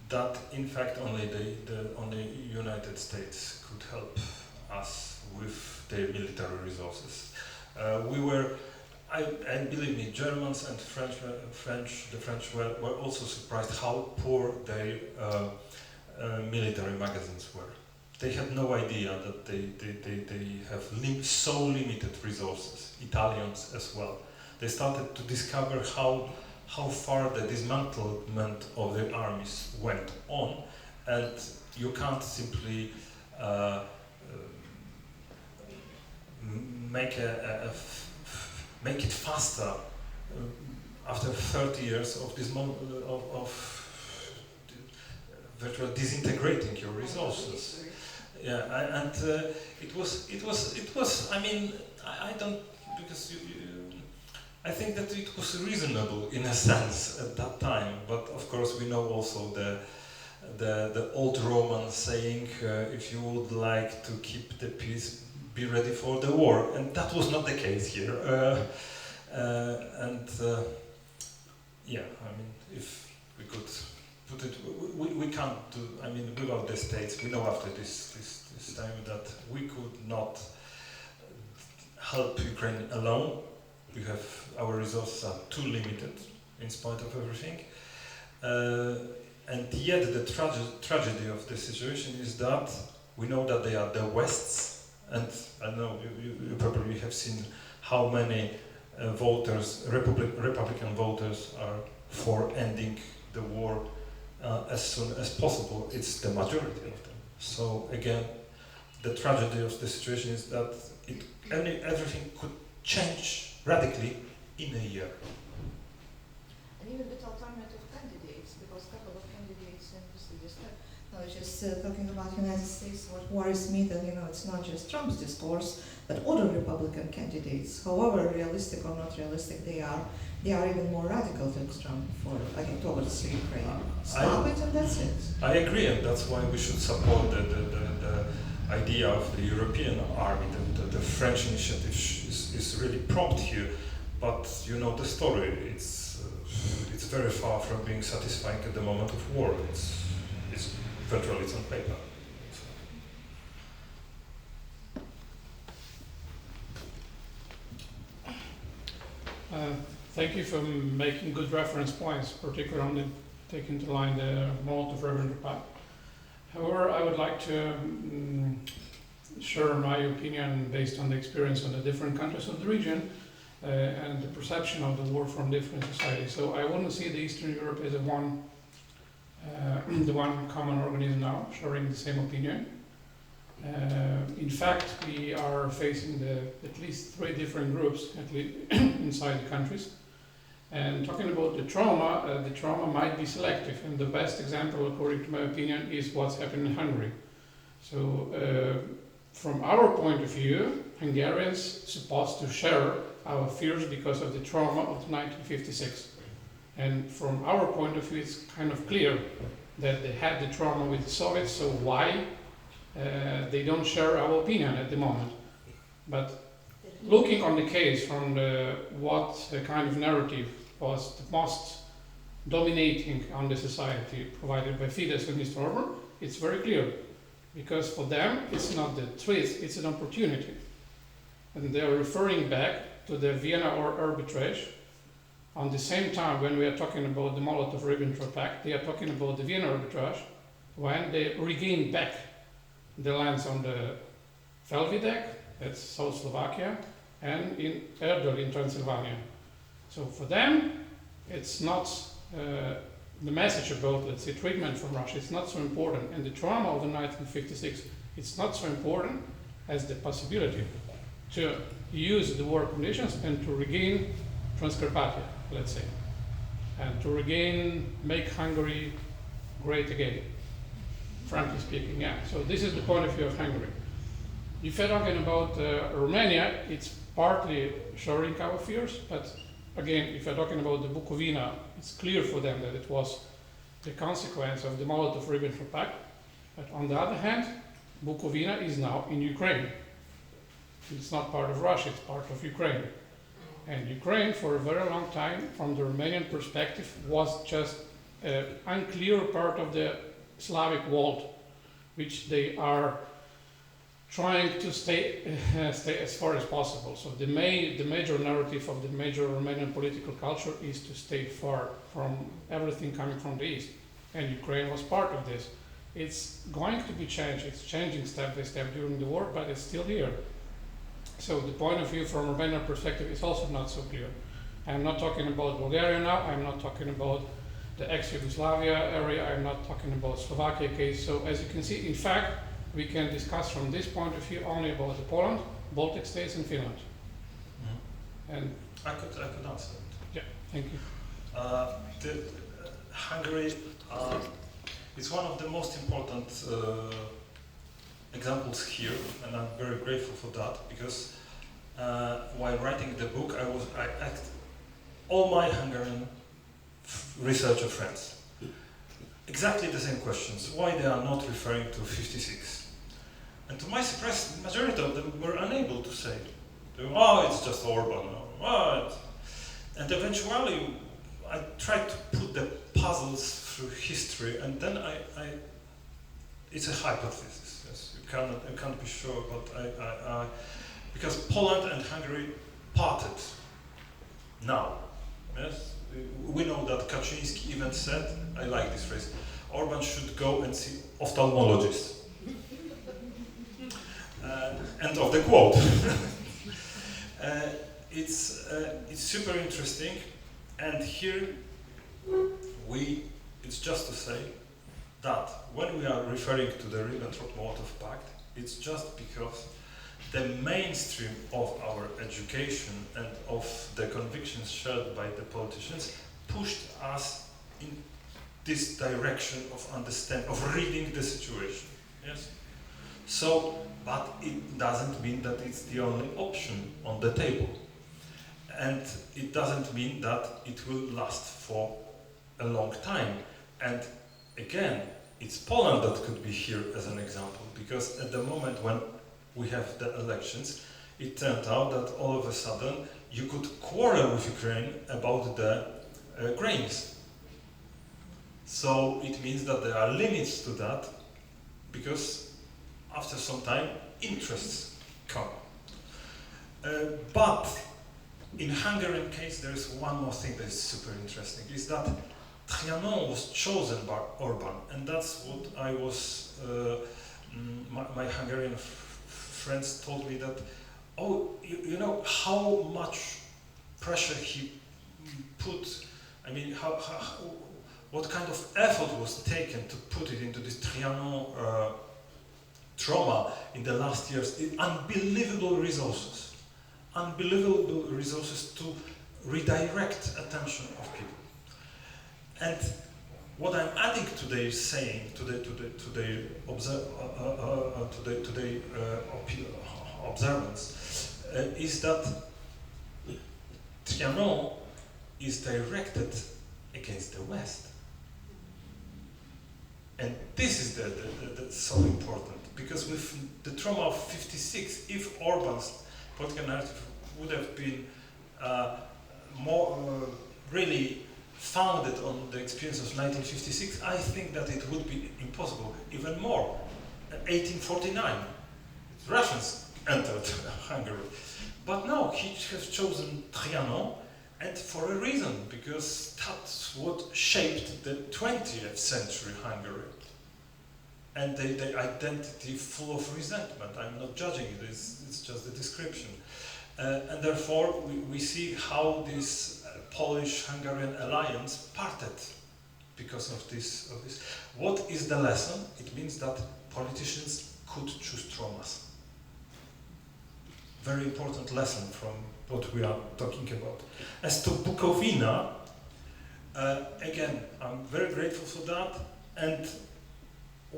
that in fact only the United States could help us with their military resources. I believe me, Germans and the French were also surprised how poor their military magazines were. They had no idea that they have so limited resources, Italians as well. They started to discover how far the dismantlement of their armies went on, and you can't simply make it faster after 30 years of this virtually disintegrating your resources. Yeah, and it was. I mean, I don't, because I think that it was reasonable in a sense at that time. But of course, we know also the old Roman saying, if you would like to keep the peace, be ready for the war, and that was not the case here. Yeah, I mean, if we could put it, we can't do. I mean, without the states, we know after this time that we could not help Ukraine alone. We have, our resources are too limited in spite of everything, and yet the tragedy of the situation is that we know that they are the West's, and I know you probably have seen how many voters, Republican voters, are for ending the war as soon as possible. It's the majority of them. So again, the tragedy of the situation is that everything could change radically in a year. And even with alternative candidates, because a couple of candidates in I was just talking about United States. What worries me that it's not just Trump's discourse, but other Republican candidates, however realistic or not realistic they are even more radical than Trump towards Ukraine. Stop it and that's it. I agree, and that's why we should support the idea of the European army. The French initiative is really prompt here, but you know the story. It's very far from being satisfying at the moment of war. It's virtually on paper. Thank you for making good reference points, particularly on taking to line the Molotov-Ribbentrop Pact. However, I would like to share my opinion based on the experience of the different countries of the region and the perception of the war from different societies. So I wouldn't see the Eastern Europe as the one common organism now, sharing the same opinion. In fact, we are facing at least 3 different groups inside the countries. And talking about the trauma might be selective, and the best example, according to my opinion, is what's happened in Hungary. So, from our point of view, Hungarians supposed to share our fears because of the trauma of 1956. And from our point of view, it's kind of clear that they had the trauma with the Soviets, so why they don't share our opinion at the moment. But looking on the case from what kind of narrative was the most dominating on the society provided by Fidesz and Mr. Orban, it's very clear, because for them it's not the threat, it's an opportunity. And they are referring back to the Vienna arbitrage. On the same time, when we are talking about the Molotov-Ribbentrop Pact, they are talking about the Vienna arbitrage, when they regain back the lands on the Felvidek, that's South Slovakia, and in Erdöl in Transylvania. So for them, it's not the message about, let's say, treatment from Russia, it's not so important. And the trauma of the 1956, it's not so important as the possibility to use the war conditions and to regain Transcarpathia, let's say, and to regain, make Hungary great again, frankly speaking, yeah. So this is the point of view of Hungary. If you're talking about Romania, it's partly sharing our fears, but again, if you're talking about the Bukovina, it's clear for them that it was the consequence of the Molotov-Ribbentrop Pact. But on the other hand, Bukovina is now in Ukraine. It's not part of Russia, it's part of Ukraine. And Ukraine, for a very long time, from the Romanian perspective, was just an unclear part of the Slavic world, which they are trying to stay as far as possible. So the major narrative of the major Romanian political culture is to stay far from everything coming from the east. And Ukraine was part of this. It's going to be changed, it's changing step by step during the war, but it's still here. So the point of view from a Romanian perspective is also not so clear. I'm not talking about Bulgaria now, I'm not talking about the ex-Yugoslavia area, I'm not talking about Slovakia case. So as you can see, in fact, we can discuss from this point of view only about the Poland, Baltic states and Finland. Mm-hmm. And I could answer it. Yeah, thank you. Hungary is one of the most important examples here, and I'm very grateful for that, because while writing the book, I asked all my Hungarian researcher friends exactly the same questions, why they are not referring to 56. And to my surprise, the majority of them were unable to say, oh, it's just Orban, or, and eventually I tried to put the puzzles through history, and then it's a hypothesis, yes, you can't be sure, but because Poland and Hungary parted now, yes, we know that Kaczynski even said, I like this phrase, Orban should go and see ophthalmologist. End of the quote. It's super interesting, and here it's just to say that when we are referring to the Ribbentrop-Molotov Pact, it's just because the mainstream of our education and of the convictions shared by the politicians pushed us in this direction of reading the situation. Yes. So, but it doesn't mean that it's the only option on the table, and it doesn't mean that it will last for a long time. And again, it's Poland that could be here as an example, because at the moment when we have the elections, it turned out that all of a sudden you could quarrel with Ukraine about the grains. So it means that there are limits to that, because after some time interests come. But in Hungarian case there is one more thing that is super interesting, is that Trianon was chosen by Orban, and that's what I was, my Hungarian friends told me that, oh, you know how much pressure he put, I mean, what kind of effort was taken to put it into this Trianon trauma in the last years, unbelievable resources to redirect attention of people. And what I'm adding to their saying, to their observance, is that Trianon is directed against the West. And this is the so important, because with the trauma of 56, if Orban's political narrative would have been more really founded on the experience of 1956, I think that it would be impossible, even more. 1849, Russians entered Hungary. But no, he has chosen Trianon, and for a reason, because that's what shaped the 20th century Hungary. And the identity full of resentment. I'm not judging it, it's just a description. And therefore, we see how this Polish-Hungarian alliance parted because of this. What is the lesson? It means that politicians could choose traumas. Very important lesson from what we are talking about. As to Bukowina, again, I'm very grateful for that, and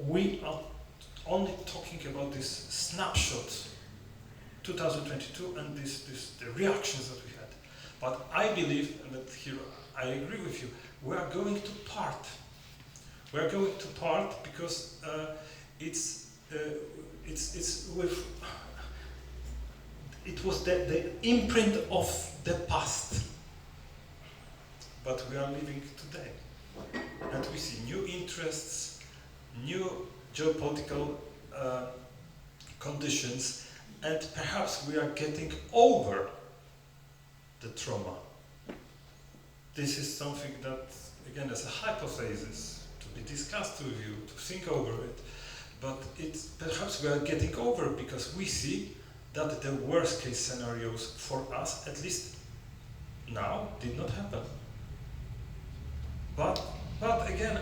we are only talking about this snapshot, 2022, and the reactions that we had. But I believe, and that here I agree with you, we are going to part. We are going to part because it's with. It was the imprint of the past, but we are living today, and we see new interests, new geopolitical conditions, and perhaps we are getting over the trauma. This is something that, again, as a hypothesis to be discussed with you, to think over it, but it's perhaps we are getting over because we see that the worst case scenarios for us, at least now, did not happen. But again,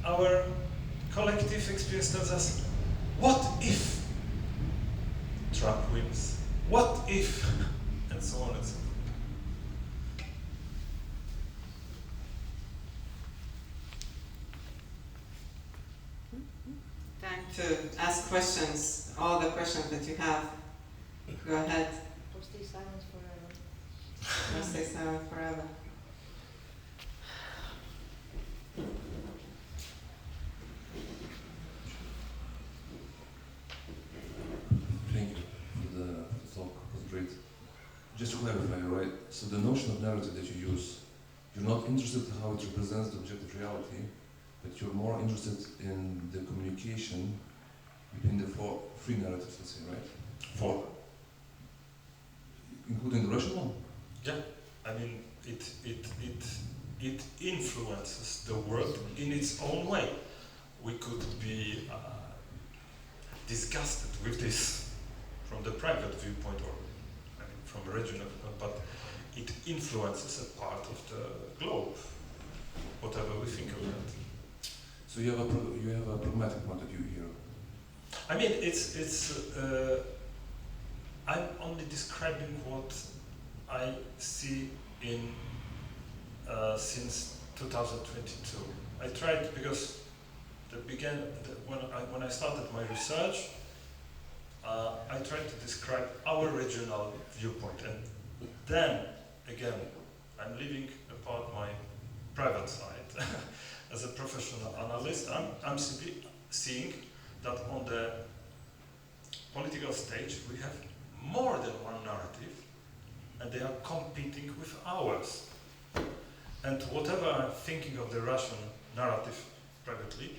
our collective experience tells us, what if Trump wins? What if? And so on and so forth. Time to ask questions. All the questions that you have. Go ahead. Or stay silent forever. Or stay silent forever. Thank you for the talk. It was great. Just to clarify, right? So the notion of narrative that you use, you're not interested in how it represents the objective reality, but you're more interested in the communication between the three narratives, let's say, right? Four. Including the Russian one? Yeah, I mean, it influences the world in its own way. We could be disgusted with this from the private viewpoint, or I mean, from a regional, but it influences a part of the globe, whatever we think of that. So you have a pragmatic point of view here. I mean, I'm only describing what I see in since 2022. I tried because when I started my research, I tried to describe our regional viewpoint, and then again, I'm leaving apart my private side. As a professional analyst, I'm simply seeing that on the political stage we have more than one narrative, and they are competing with ours. And whatever I'm thinking of the Russian narrative privately,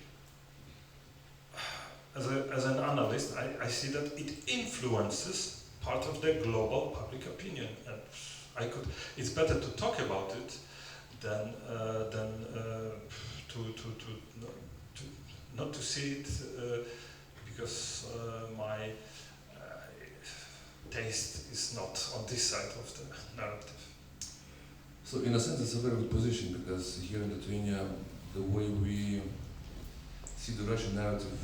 as an analyst, I see that it influences part of the global public opinion, and it's better to talk about it than not to see it because my taste is not on this side of the narrative. So in a sense it's a very good position, because here in Lithuania, the way we see the Russian narrative,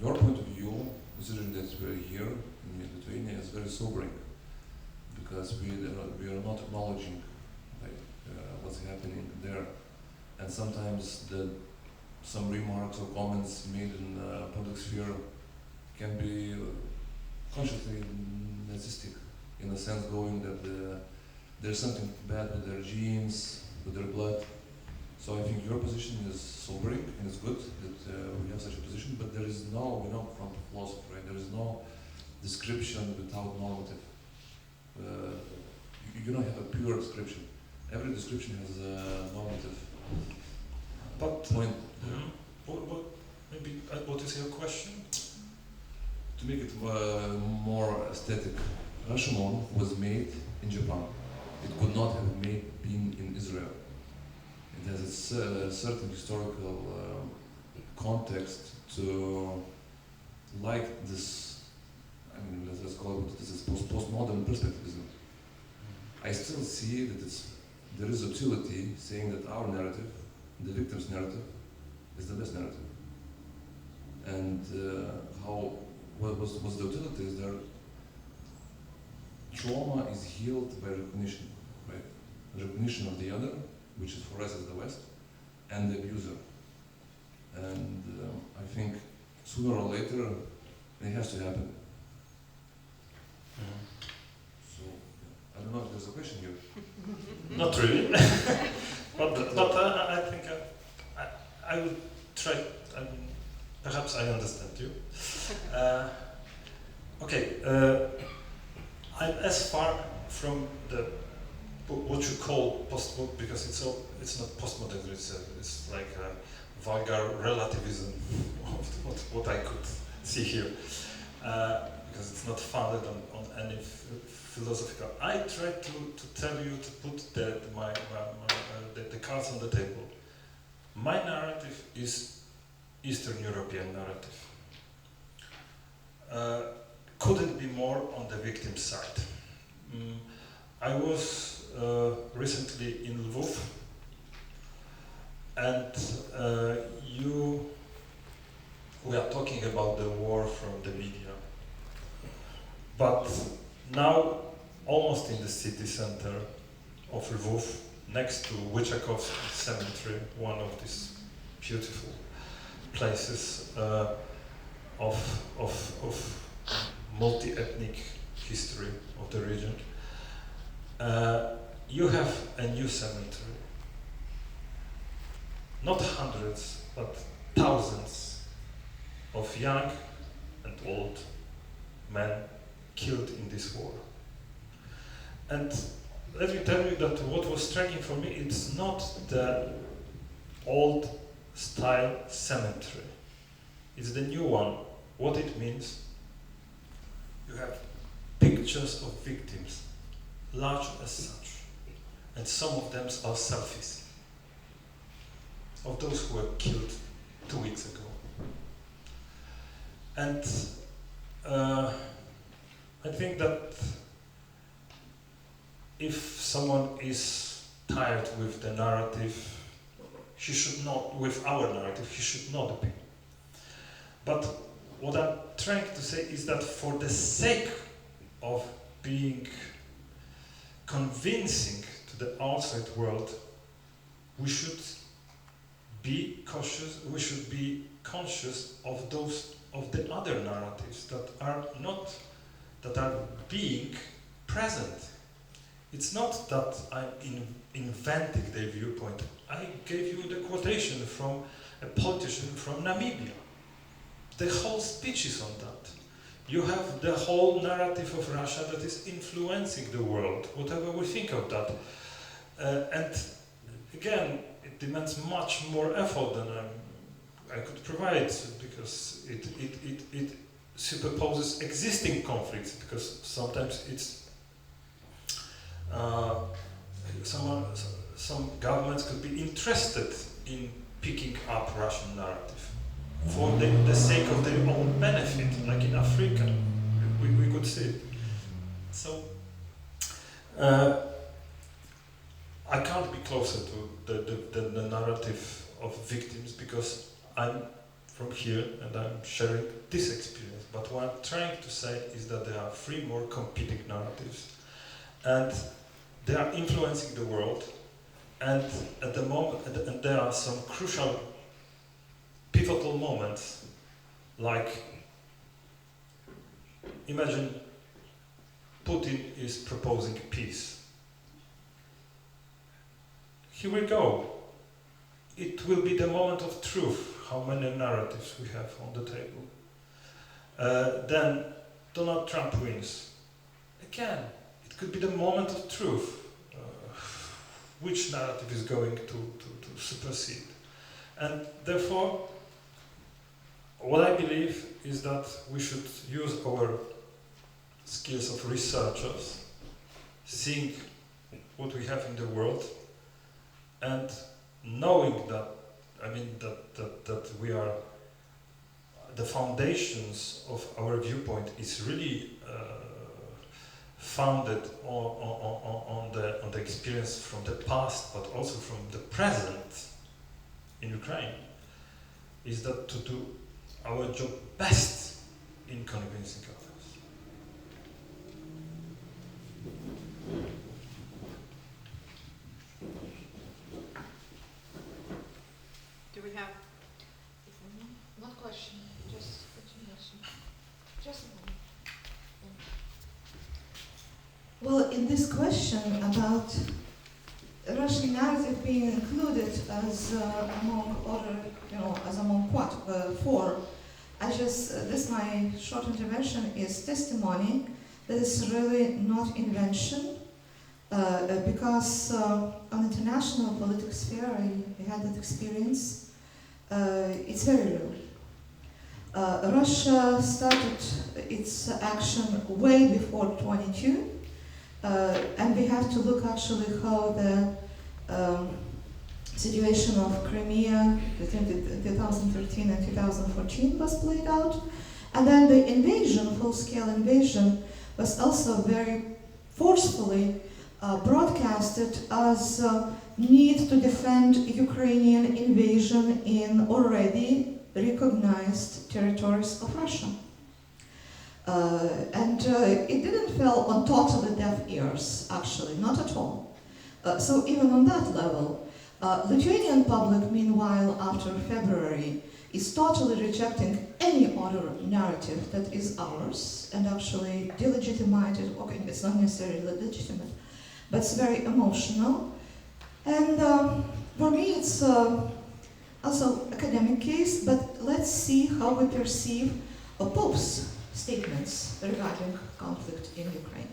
your point of view, considering that we're here in Lithuania, is very sobering, because we are not acknowledging what's happening there. And sometimes some remarks or comments made in the public sphere can be consciously nazistic, in a sense going that there's something bad with their genes, with their blood. So I think your position is sobering, and it's good that we have such a position, but there is no, from philosophy, right? There is no description without normative. You don't have a pure description. every description has a normative But point. what is your question? To make it more aesthetic, Rashomon was made in Japan. It could not have been in Israel. It has a certain historical context to like this. I mean, let's call it this is postmodern perspectivism. I still see that there is utility saying that our narrative, the victim's narrative, is the best narrative. And what's the utility is that trauma is healed by recognition, right? Recognition of the other, which is for us as the West, and the abuser. And I think sooner or later it has to happen. So I don't know if there's a question here. Not really, but I think I will try. I mean, perhaps I understand you. Okay, I'm as far from the what you call postmodern, because it's not postmodern. It's like a vulgar relativism of what I could see here, because it's not founded on any philosophical. I try to tell you to put the cards on the table. My narrative is Eastern European narrative. Couldn't be more on the victim side. I was recently in Lviv, and we are talking about the war from the media, but now almost in the city center of Lviv, next to Wychakov's cemetery, one of these beautiful places of multi-ethnic history of the region. You have a new cemetery. Not hundreds, but thousands of young and old men killed in this war. And let me tell you that what was striking for me, it's not the old style cemetery. It's the new one. What it means, you have pictures of victims, large as such, and some of them are selfies of those who were killed 2 weeks ago. And I think that if someone is tired with the narrative, he should not, with our narrative, he should not be. But what I'm trying to say is that for the sake of being convincing to the outside world, we should be cautious, we should be conscious of the other narratives that are being present. It's not that I'm inventing the viewpoint. I gave you the quotation from a politician from Namibia. The whole speech is on that. You have the whole narrative of Russia that is influencing the world, whatever we think of that. And again, it demands much more effort than I could provide, because it superposes existing conflicts, because sometimes it's some governments could be interested in picking up Russian narrative for the sake of their own benefit, like in Africa, we could see it. So I can't be closer to the narrative of victims, because I'm from here and I'm sharing this experience. But what I'm trying to say is that there are 3 more competing narratives, and they are influencing the world. And at the moment, and there are some crucial, pivotal moments, like, imagine Putin is proposing peace. Here we go. It will be the moment of truth, how many narratives we have on the table. Then Donald Trump wins. Again, it could be the moment of truth. which narrative is going to supersede. And therefore, what I believe is that we should use our skills of researchers, seeing what we have in the world, and knowing that, that we are, the foundations of our viewpoint is really founded on the experience from the past, but also from the present in Ukraine, is that to do our job best in convincing others. Do we have? Not question, just continuation. Just a moment. Well, in this question about Russian narrative being included as among other, as among what? Four. This my short intervention is testimony that it's really not invention, because on international political sphere I had that experience. It's very real. Russia started its action way before 22. And we have to look actually how the situation of Crimea between 2013 and 2014 was played out. And then the invasion, full-scale invasion, was also very forcefully broadcasted as need to defend Ukrainian invasion in already recognized territories of Russia. It didn't fall on totally deaf ears, actually, not at all. So even on that level, Lithuanian public, meanwhile, after February, is totally rejecting any other narrative that is ours, and actually delegitimate it. Okay, it's not necessarily legitimate, but it's very emotional. And for me, it's also academic case, but let's see how we perceive a Pope's statements regarding conflict in Ukraine.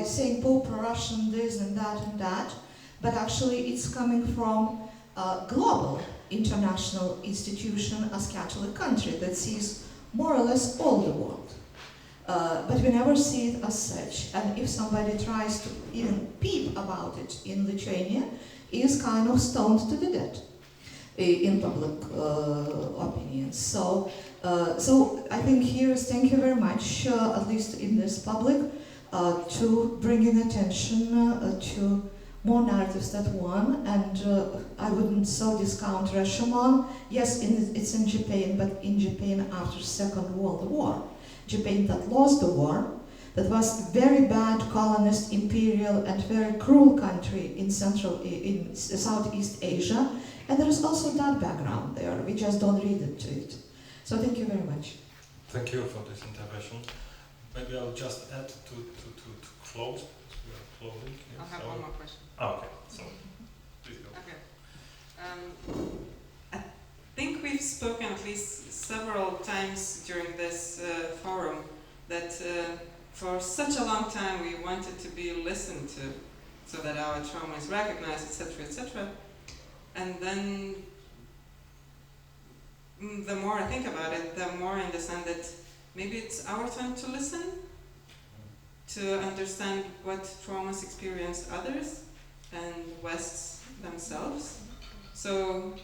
Saying Pope Russian this and that, but actually it's coming from a global international institution as Catholic country that sees more or less all the world. But we never see it as such. And if somebody tries to even peep about it in Lithuania, is kind of stoned to the death in public opinion. So I think here is thank you very much, at least in this public, to bringing attention to more narratives than one, and I wouldn't so discount Rashomon. Yes, it's in Japan, but in Japan after Second World War. Japan that lost the war, that was very bad colonist, imperial, and very cruel country in Southeast Asia, and there is also that background there. We just don't read it to it. So thank you very much. Thank you for this intervention. Maybe I'll just add to close. We are closing. I'll have one more question. Okay, so please go. Okay. I think we've spoken at least several times during this forum that for such a long time we wanted to be listened to, so that our trauma is recognized, etc., etc. And then the more I think about it, the more I understand that maybe it's our time to listen, to understand what traumas experience others and Wests themselves. So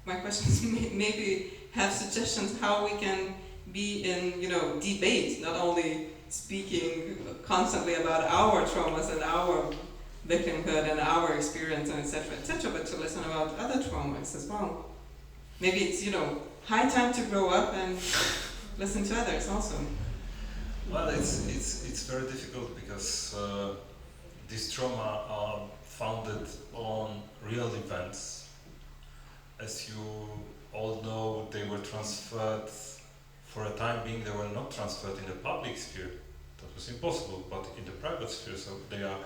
my question is maybe have suggestions how we can be in, debate, not only speaking constantly about our traumas and our victimhood and our experience and etc., but to listen about other traumas as well. Maybe it's, high time to grow up and listen to others also. Well, it's very difficult because these trauma are founded on real events. As you all know, they were transferred, for a time being, they were not transferred in the public sphere. That was impossible, but in the private sphere, so they are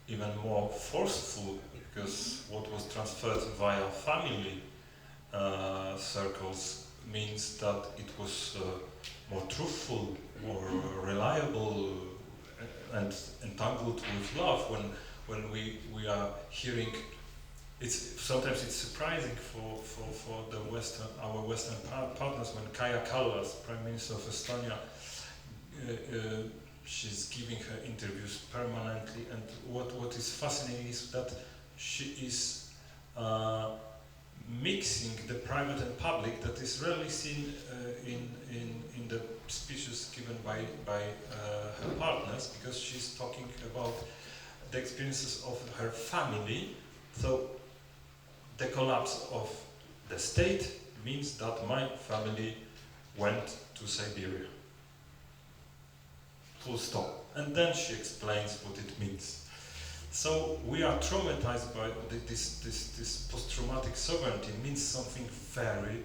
even more forceful, because what was transferred via family circles means that it was more truthful, more reliable, and entangled with love. when we are hearing. Sometimes it's surprising for our Western partners when Kaja Kallas, Prime Minister of Estonia, she's giving her interviews permanently, and what is fascinating is that she is mixing the private and public that is rarely seen in the speeches given by her partners, because she's talking about the experiences of her family. So the collapse of the state means that my family went to Siberia. Full stop. And then she explains what it means. So we are traumatized by this post-traumatic sovereignty. Means something very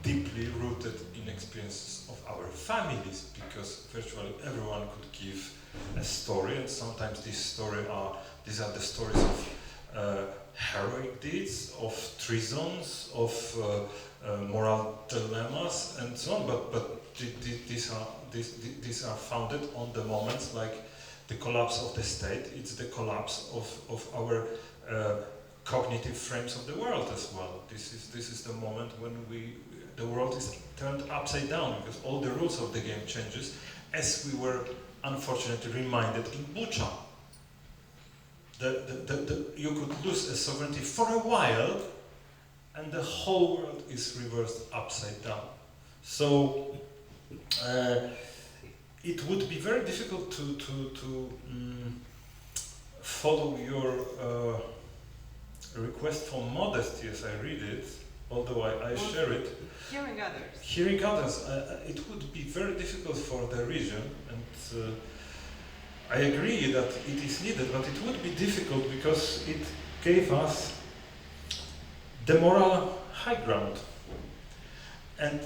deeply rooted in experiences of our families, because virtually everyone could give a story, and sometimes these are the stories of heroic deeds, of treasons, of moral dilemmas, and so on. But these are founded on the moments like the collapse of the state. It's the collapse of our cognitive frames of the world as well. This is the moment when the world is turned upside down, because all the rules of the game changes, as we were unfortunately reminded in Bucha. You could lose a sovereignty for a while, and the whole world is reversed upside down. So it would be very difficult to follow your request for modesty as I read it, although I share it. Hearing others, it would be very difficult for the region, and I agree that it is needed, but it would be difficult because it gave us the moral high ground. And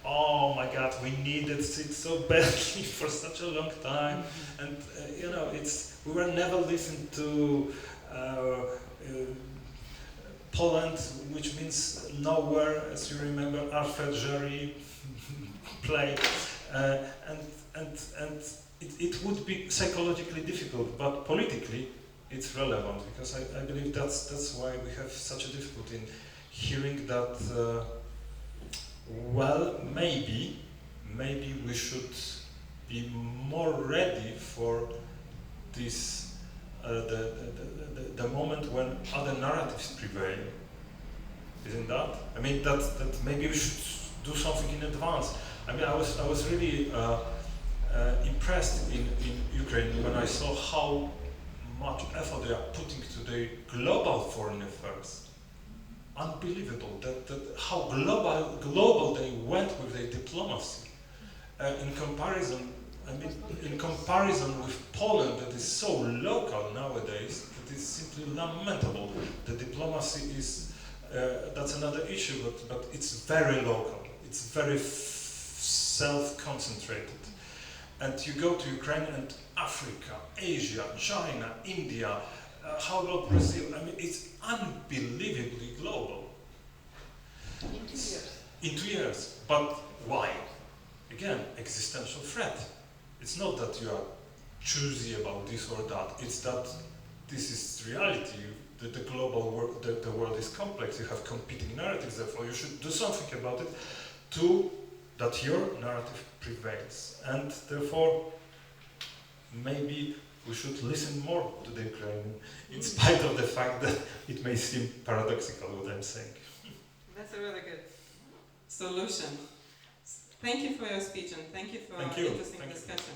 oh my God, we needed it so badly for such a long time. And we were never listened to Poland, which means nowhere, as you remember, Alfred Jarry play, and it would be psychologically difficult, but politically it's relevant, because I believe that's why we have such a difficulty in hearing that. Well, maybe we should be more ready for this the moment when other narratives prevail. Isn't that? I mean, that maybe we should do something in advance. I mean, I was really impressed in Ukraine when I saw how much effort they are putting to the global foreign affairs. Unbelievable that how global they went with their diplomacy. In comparison with Poland, that is so local nowadays, it is simply lamentable. The diplomacy is that's another issue, but it's very local. It's very self-concentrated. And you go to Ukraine and Africa, Asia, China, India. How about Brazil? I mean, it's unbelievably global. In 2 years. In 2 years. But why? Again, existential threat. It's not that you are choosy about this or that. It's that this is reality. The global world, the world is complex. You have competing narratives. Therefore, you should do something about it that your narrative prevails. And therefore, maybe we should listen more to the Ukrainian, in spite of the fact that it may seem paradoxical what I'm saying. That's a really good solution. Thank you for your speech, and thank you for interesting discussion.